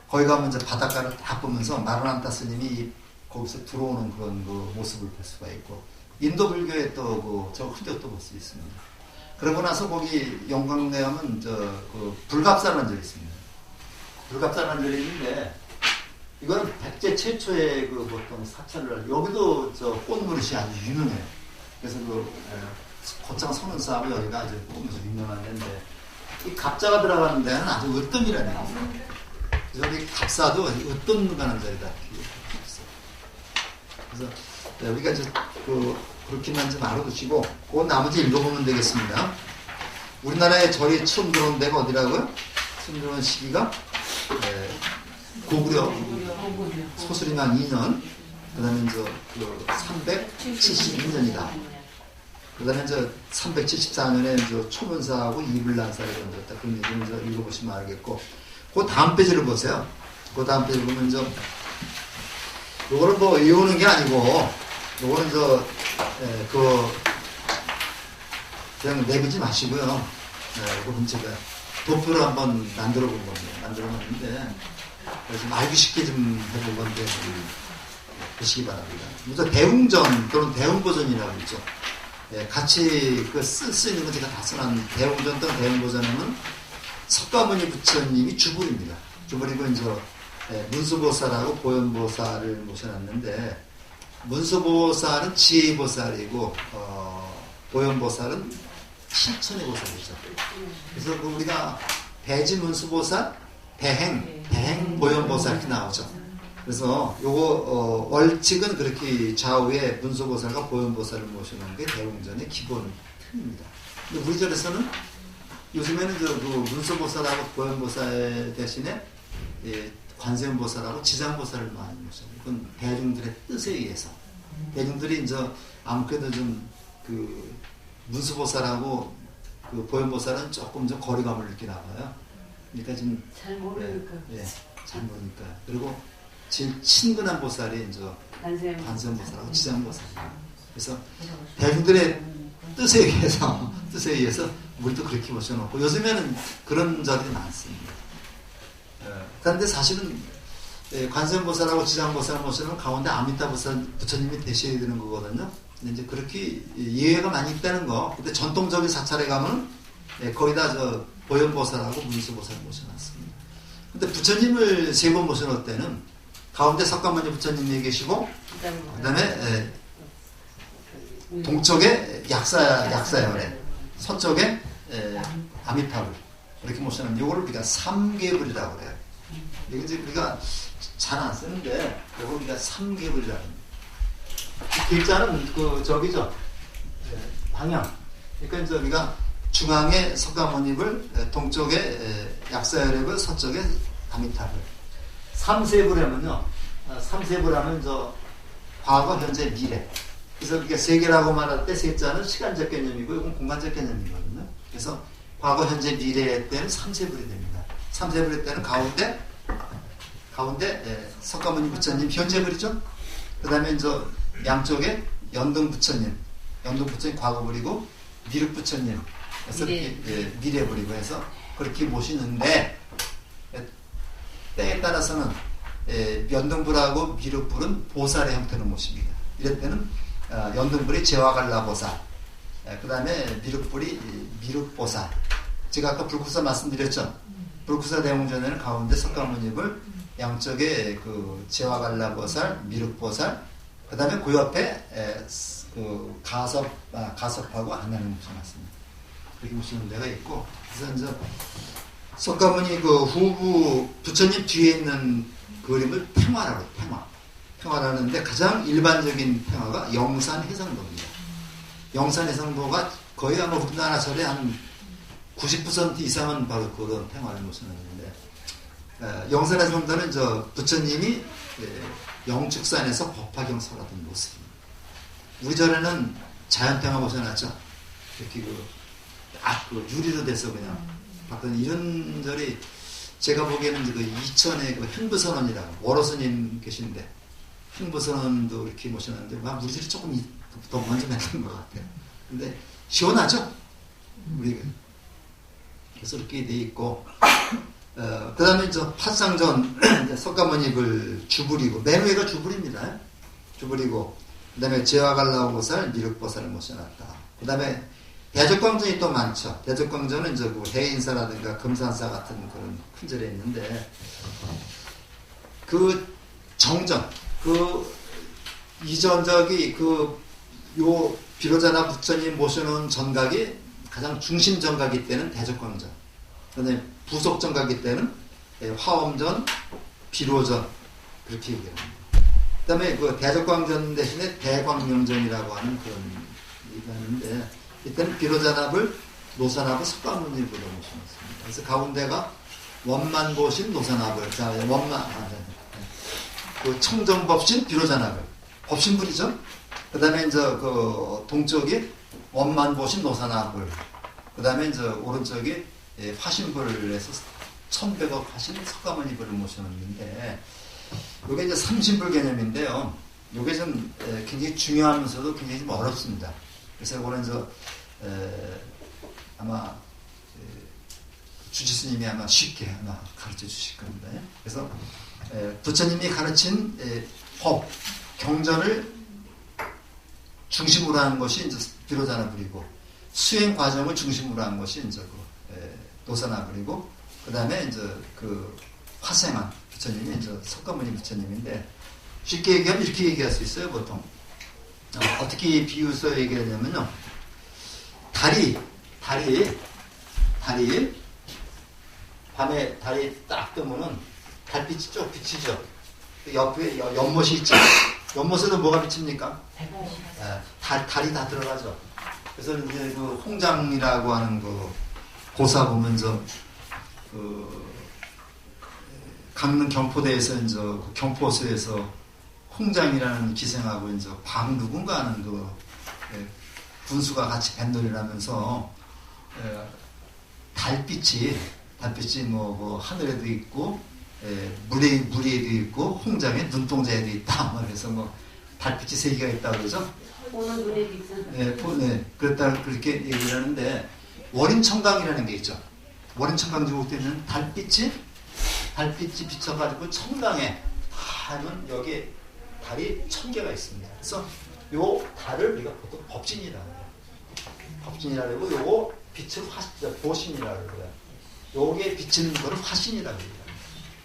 거기 가면 이제 바닷가를 딱 보면서 마라난타 스님이 거기서 들어오는 그런 그 모습을 볼 수가 있고, 인도 불교에 또 저 흔적도 볼 수 있습니다. 그러고 나서 거기 영광내 하면 그 불갑사라는 절이 있습니다. 불갑사라는 절이 있는데 이거는 백제 최초의 그 보통 사찰을, 여기도 저 꽃무릇이 아주 유명해요. 그래서 곧장 서는 싸고 여기가 아주 꽃무릇이 유명한 데인데, 이 갑자가 들어가는 데는 아주 으뜸이라는 얘기입니다. 그래서 여기 갑사도 으뜸 가는 자리다. 그래서 우리가 이제 그렇게만 좀 알아두시고, 그 나머지 읽어보면 되겠습니다. 우리나라에 절이 처음 들어온 데가 어디라고요? 처음 들어온 시기가 고구려 소수리만 2년, 그 다음에 이제 372년이다. 그 다음에 이제 374년에 이제 초문사하고 이불난사를 던졌다. 그런 얘기를 이제 읽어보시면 알겠고, 그 다음 페이지를 보세요. 그 다음 페이지를 보면 이제 요거는 뭐 외우는 게 아니고, 요거는 그냥 내비지 마시고요. 요거는 제가 도표를 한번 만들어 본 겁니다. 만들어 놨는데, 그래서 알기 쉽게 좀 해본 건데, 보시기 바랍니다. 먼저 대웅전 또는 대웅보전이라고 있죠. 같이 쓸 있는 건 제가 다 써놨는 대웅전 또는 대웅보전은 석가모니 부처님이 주불입니다. 주불이고 이제 문수보살하고 보현보살을 모셔놨는데, 문수보살은 지혜보살이고 보현보살은 실천의 보살이죠. 그래서 우리가 대지문수보살, 대행보현보살 이렇게 나오죠. 그래서 요거 월칙은 그렇게 좌우에 문수보살과 보현보살을 모셔놓은 게 대웅전의 기본 틀입니다. 근데 우리 절에서는 요즘에는 그 문수보살하고 보현보살 대신에 관세음보살하고 지장보살을 많이 모셔요. 그건 대중들의 뜻에 의해서. 대중들이 이제 아무래도 좀 그 문수보살하고 그 보현보살은 조금 좀 거리감을 느끼나 봐요. 그러니까 좀 잘 모르니까. 예, 잘 모르니까. 그리고 제일 친근한 보살이 이제 관세음. 관세음보살하고 지장보살이에요. 그래서 대중들의 뜻에 의해서 우리도 그렇게 모셔놓고 요즘에는 그런 자들이 많습니다. 그런데 사실은 관세음보살하고 지장보살 모시는 가운데 아미타보살 부처님이 되셔야 되는 거거든요. 근데 이제 그렇게 예외가 많이 있다는 거. 근데 전통적인 사찰에 가면 거의 다 저 보현보살하고 문수보살 모셔놨습니다. 근데 부처님을 3번 모셔놓을 때는 가운데 석가모니 부처님이 계시고 그다음에 동쪽에 약사열에 서쪽에 아미타불 이렇게 모셔놓은 이거를 우리가 삼계불이라고 그래요. 이게 이제 우리가 잘 안 쓰는데 이걸 우리가 삼계불이라고 합니다. 글자는 그 저기죠. 방향. 그러니까 이제 우리가 중앙에 석가모니불, 동쪽에 약사열액을, 서쪽에 아미타불. 삼세불하면요. 삼세불하면 저 과거, 현재, 미래. 그래서 우리가 세계라고 말할 때 세자는 시간적 개념이고 이건 공간적 개념이거든요. 그래서 과거, 현재, 미래 때는 삼세불이 됩니다. 삼세불일 때는 가운데 석가모니 부처님 현재불이죠. 그 다음에 이제 양쪽에 연등 부처님 과거불이고 미륵 부처님 그래서 미래불이고 해서 그렇게 모시는데 때에 따라서는 연등불하고 미륵불은 보살의 형태로 모십니다. 이럴 때는 연등불이 제와갈라보살, 그 다음에 미륵불이 미륵보살. 제가 아까 불쿠사 말씀드렸죠. 불쿠사 대웅전에는 가운데 석가모니불, 양쪽에 그 제와갈라보살, 미륵보살, 그 다음에 그 옆에 그 가섭하고 하나를 모셔놨습니다. 그렇게 모시는 데가 있고, 그래서 이제 석가모니 그 후부 부처님 뒤에 있는 그림을 평화라고 해요. 평화라는데 가장 일반적인 평화가 영산 해상도입니다. 영산 해상도가 거의 아마 우리나라 절에 한 90% 이상은 바로 그런 평화를 모셔놨는데, 영산 해상도는 저 부처님이 영축산에서 법화경 설하던 모습입니다. 우리 절에는 자연평화 모셔놨죠. 이렇게 그 유리로 돼서 그냥 봤더니 이런 절이 제가 보기에는 그 이천에 그 행부선원이라고 월호스님 계신데 행부선원도 이렇게 모셔놨는데 우리 절이 조금 더 먼저 만든 것 같아요. 근데 시원하죠? 우리가 그래서 이렇게 돼 있고 그 다음에 저 파상전 석가모니불 주불이고 맨 위가 주불입니다. 주불이고 그 다음에 제와갈라보살 미륵보살을 모셔놨다. 그 다음에 대적광전이 또 많죠. 대적광전은 이제 그 해인사라든가 금산사 같은 그런 큰 절에 있는데 그 정전 그 이전적이 요 비로자나 부처님 모셔놓은 정각이 가장 중심 정각일 때는 대적광전. 그다음에 부속 정각일 때는 화엄전, 비로전 그렇게 얘기합니다. 그다음에 그 대적광전 대신에 대광명전이라고 하는 그런 얘기가 있는데 이때는 비로자납을 노사납을 석가모니불로 모셔놨습니다. 그래서 가운데가 원만보신 노사납을 그 청정법신 비로자납을 법신불이죠. 그다음에 이제 그 동쪽이 원만보신 노사납을 그다음에 이제 오른쪽이 화신불에서 1100억 화신 석가모니불을 모셔놨는데 이게 이제 삼신불 개념인데요. 이게 좀 굉장히 중요하면서도 굉장히 좀 어렵습니다. 그래서 이거는 이제 아마 주지스님이 아마 쉽게 아마 가르쳐 주실 겁니다. 그래서 부처님이 가르친 법, 경전을 중심으로 하는 것이 이제 비로자나불이고 수행 과정을 중심으로 하는 것이 이제 노사나불이고 그 다음에 이제 그 화생한 부처님이 이제 석가모니 부처님인데 쉽게 얘기하면 이렇게 얘기할 수 있어요. 보통 어떻게 비유해서 얘기하냐면요. 달이 밤에 달이 딱 뜨면은 달빛이 쭉 비치죠. 옆에 연못이 있죠. 연못에는 뭐가 비칩니까? 달이 다 들어가죠. 그래서 이제 그 홍장이라고 하는 그 고사 보면서 그 강릉 경포대에서 이제 그 경포소에서 홍장이라는 기생하고 이제 광누군가 하는 그 군수가 같이 뱃놀이를 하면서 달빛이 뭐 하늘에도 있고 물에도 있고 홍장에 눈동자에도 있다. 그래서 뭐 달빛이 세 개가 있다 그러죠. 오는 눈에도 있잖아요. 그렇다 그렇게 얘기를 하는데 월인청강이라는 게 있죠. 월인청강 지국되면 달빛이 비쳐가지고 청강에 하면 여기 달이 1000개가 있습니다. 그래서 요 달을 우리가 보통 법진이라고 해요. 법진이라고 하고 요거 빛을 보신이라고 그래요. 요게 비치는 거를 화신이라고 해요.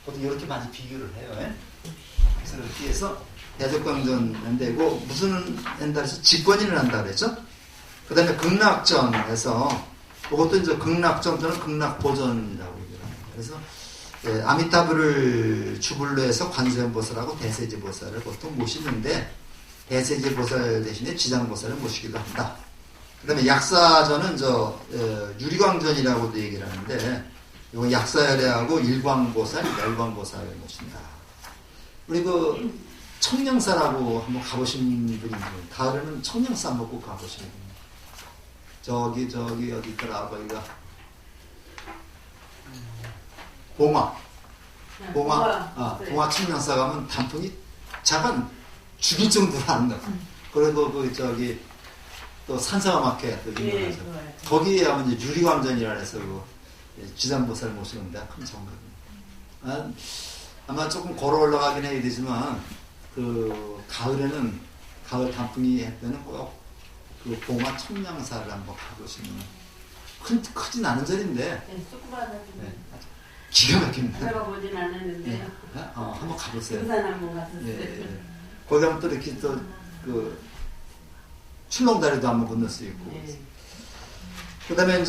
보통 이렇게 많이 비교를 해요. 그래서 그렇게 해서 대적광전 되고 무슨 한다 해서 직권인을 한다 그랬죠. 그 다음에 극락전에서 이것도 이제 극락전 또는 극락보전이라고 얘기를 합니다. 그래서 아미타불을 주불로 해서 관세음보살하고 대세지보살을 보통 모시는데 대세지보살 대신에 지장보살을 모시기도 한다. 그 다음에 약사전은 유리광전이라고도 얘기를 하는데 이거 약사열애하고 일광보살, 열광보살을 모신다. 우리 그 청량사라고 한번 가보신 분이 있는데 가을에는 청량사 한번 꼭 가보시는 분이에요. 저기 어디 있더라 거기가 봉화 청량사 가면 단풍이 잠깐 죽일 정도로 아름다워. 그리고 또 산사마켓 또 유명하죠. 거기에 하면 이제 유리광전이라 해서 지장보살 모시는데 큰 정각입니다. 아마 조금 걸어 올라가긴 해야 되지만 그 가을에는 가을 단풍이 했다는 꼭 그 봉화 청량사를 한번 가보시면 크진 않은 절인데 기가 막힙니다. 제가 보진 않았는데요. 한번 가보세요. 부산 한번 갔었어요. 거기 가면 또 이렇게 또 그 출렁다리도 한번 건널 수 있고. 그 다음에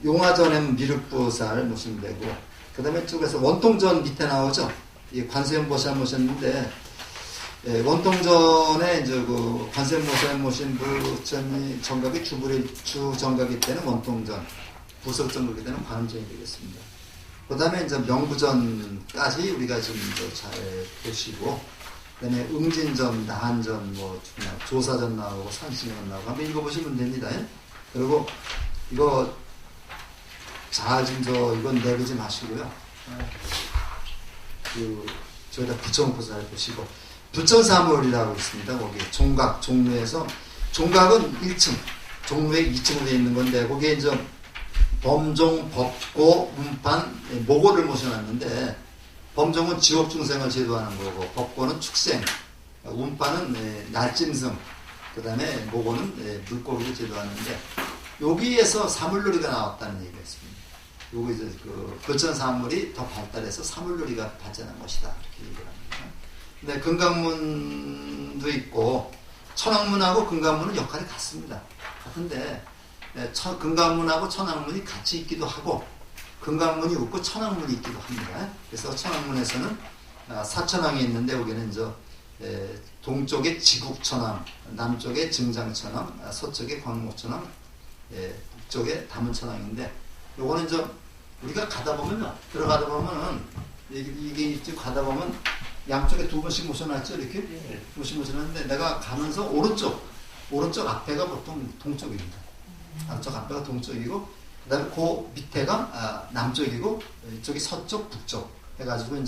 용화전에는 미륵보살 모시면 되고, 그 다음에 쪽에서 원통전 밑에 나오죠. 이 관세음보살 모셨는데, 원통전에 그 관세음보살 모신 부처님이 정각이 주 정각이 때는 원통전, 부석 정각이 때는 관음전이 되겠습니다. 그 다음에 명부전까지 우리가 좀 잘 보시고, 그 다음에 응진전, 나한전, 조사전 나오고, 산신전 나오고, 한번 읽어보시면 됩니다. 그리고 이거 잘 이건 내리지 마시고요. 저기다 붙여놓고 잘 보시고, 부천사물이라고 있습니다. 거기 종루에서, 종각은 1층, 종루에 2층으로 되어 있는 건데, 거기에 범종, 법고, 운판, 모고를 모셔놨는데, 범종은 지옥 중생을 제도하는 거고, 법고는 축생, 운판은 날짐승, 그 다음에 모고는 물고기를 제도하는데, 여기에서 사물놀이가 나왔다는 얘기가 있습니다. 요거 이제 부천 사물이 더 발달해서 사물놀이가 발전한 것이다. 이렇게 얘기를 합니다. 근데 금강문도 있고, 천왕문하고 금강문은 역할이 같습니다. 같은데, 금강문하고 천왕문이 같이 있기도 하고, 금강문이 없고 천왕문이 있기도 합니다. 그래서 천왕문에서는 사천왕이 있는데, 여기는 동쪽에 지국천왕, 남쪽에 증장천왕, 서쪽에 광목천왕, 북쪽에 다문천왕인데, 요거는 우리가 가다 보면요, 들어가다 보면은, 이게 가다 보면 양쪽에 두 번씩 모셔놨죠, 이렇게? 두 번씩 모셔놨는데, 내가 가면서 오른쪽 앞에가 보통 동쪽입니다. 앞쪽 앞에가 동쪽이고, 그 다음에 그 밑에가 남쪽이고, 이쪽이 서쪽, 북쪽 해가지고,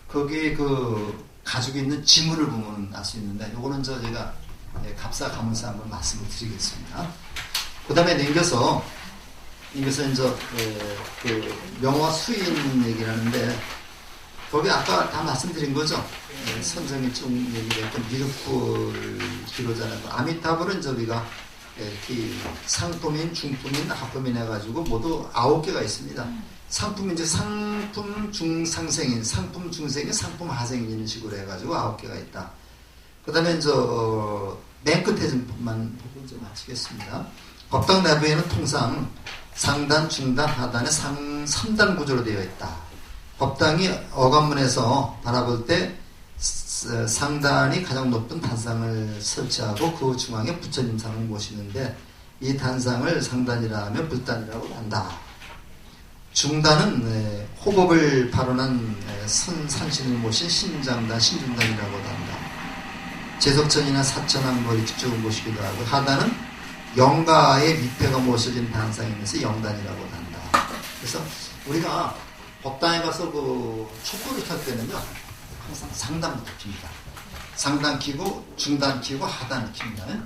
거기에 가지고 있는 지문을 보면 알 수 있는데, 요거는 제가 갑사가문사 한번 말씀을 드리겠습니다. 그 다음에 넘겨서 명화 수인 얘기를 하는데, 거기 아까 다 말씀드린 거죠. 선생이 좀 얘기를 했던 미륵불 기로자는 아미타불은 우리가 상품인, 중품인, 하품인 해가지고 모두 9개가 있습니다. 상품인, 상품 중상생인, 상품 중생인, 상품 하생인 이런 식으로 해가지고 9개가 있다. 그 다음에 맨 끝에 좀만 보고 좀 마치겠습니다. 법당 내부에는 통상 상단, 중단, 하단의 3단 구조로 되어 있다. 법당이 어관문에서 바라볼 때 상단이 가장 높은 단상을 설치하고 그 중앙에 부처님상을 모시는데, 이 단상을 상단이라 하면 불단이라고 한다. 중단은 호법을 발언한 산신을 모신 신장단, 신중단이라고도 한다. 제석천이나 사천왕 머리 직접을 모시기도 하고, 하단은 영가의 밑배가 모셔진 단상이면서 영단이라고도 한다. 그래서 우리가 법당에 가서 그 촛불을 켤 때는요, 항상 상단부터 킵니다. 상단 켜고 중단 켜고 하단을 킵니다.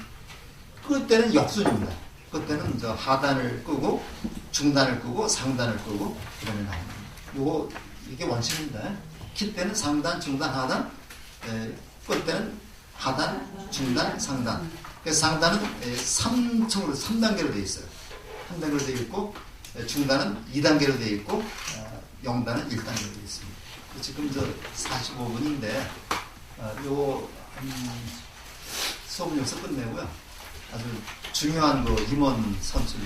그때는 역순입니다. 그때는 저 하단을 끄고 중단을 끄고 상단을 끄고 그러면 나옵니다. 이게 원칙입니다. 킬 때는 상단, 중단, 하단, 끌 때는 하단, 중단, 상단. 그래서 상단은 3단계로 되어 있어요. 3단계로 되어 있고, 중단은 2단계로 되어 있고, 영단은 1단계로 되어 있습니다. 지금 저 45분인데 요 소분 여기서 끝내고요. 아주 중요한 그 임원 선출이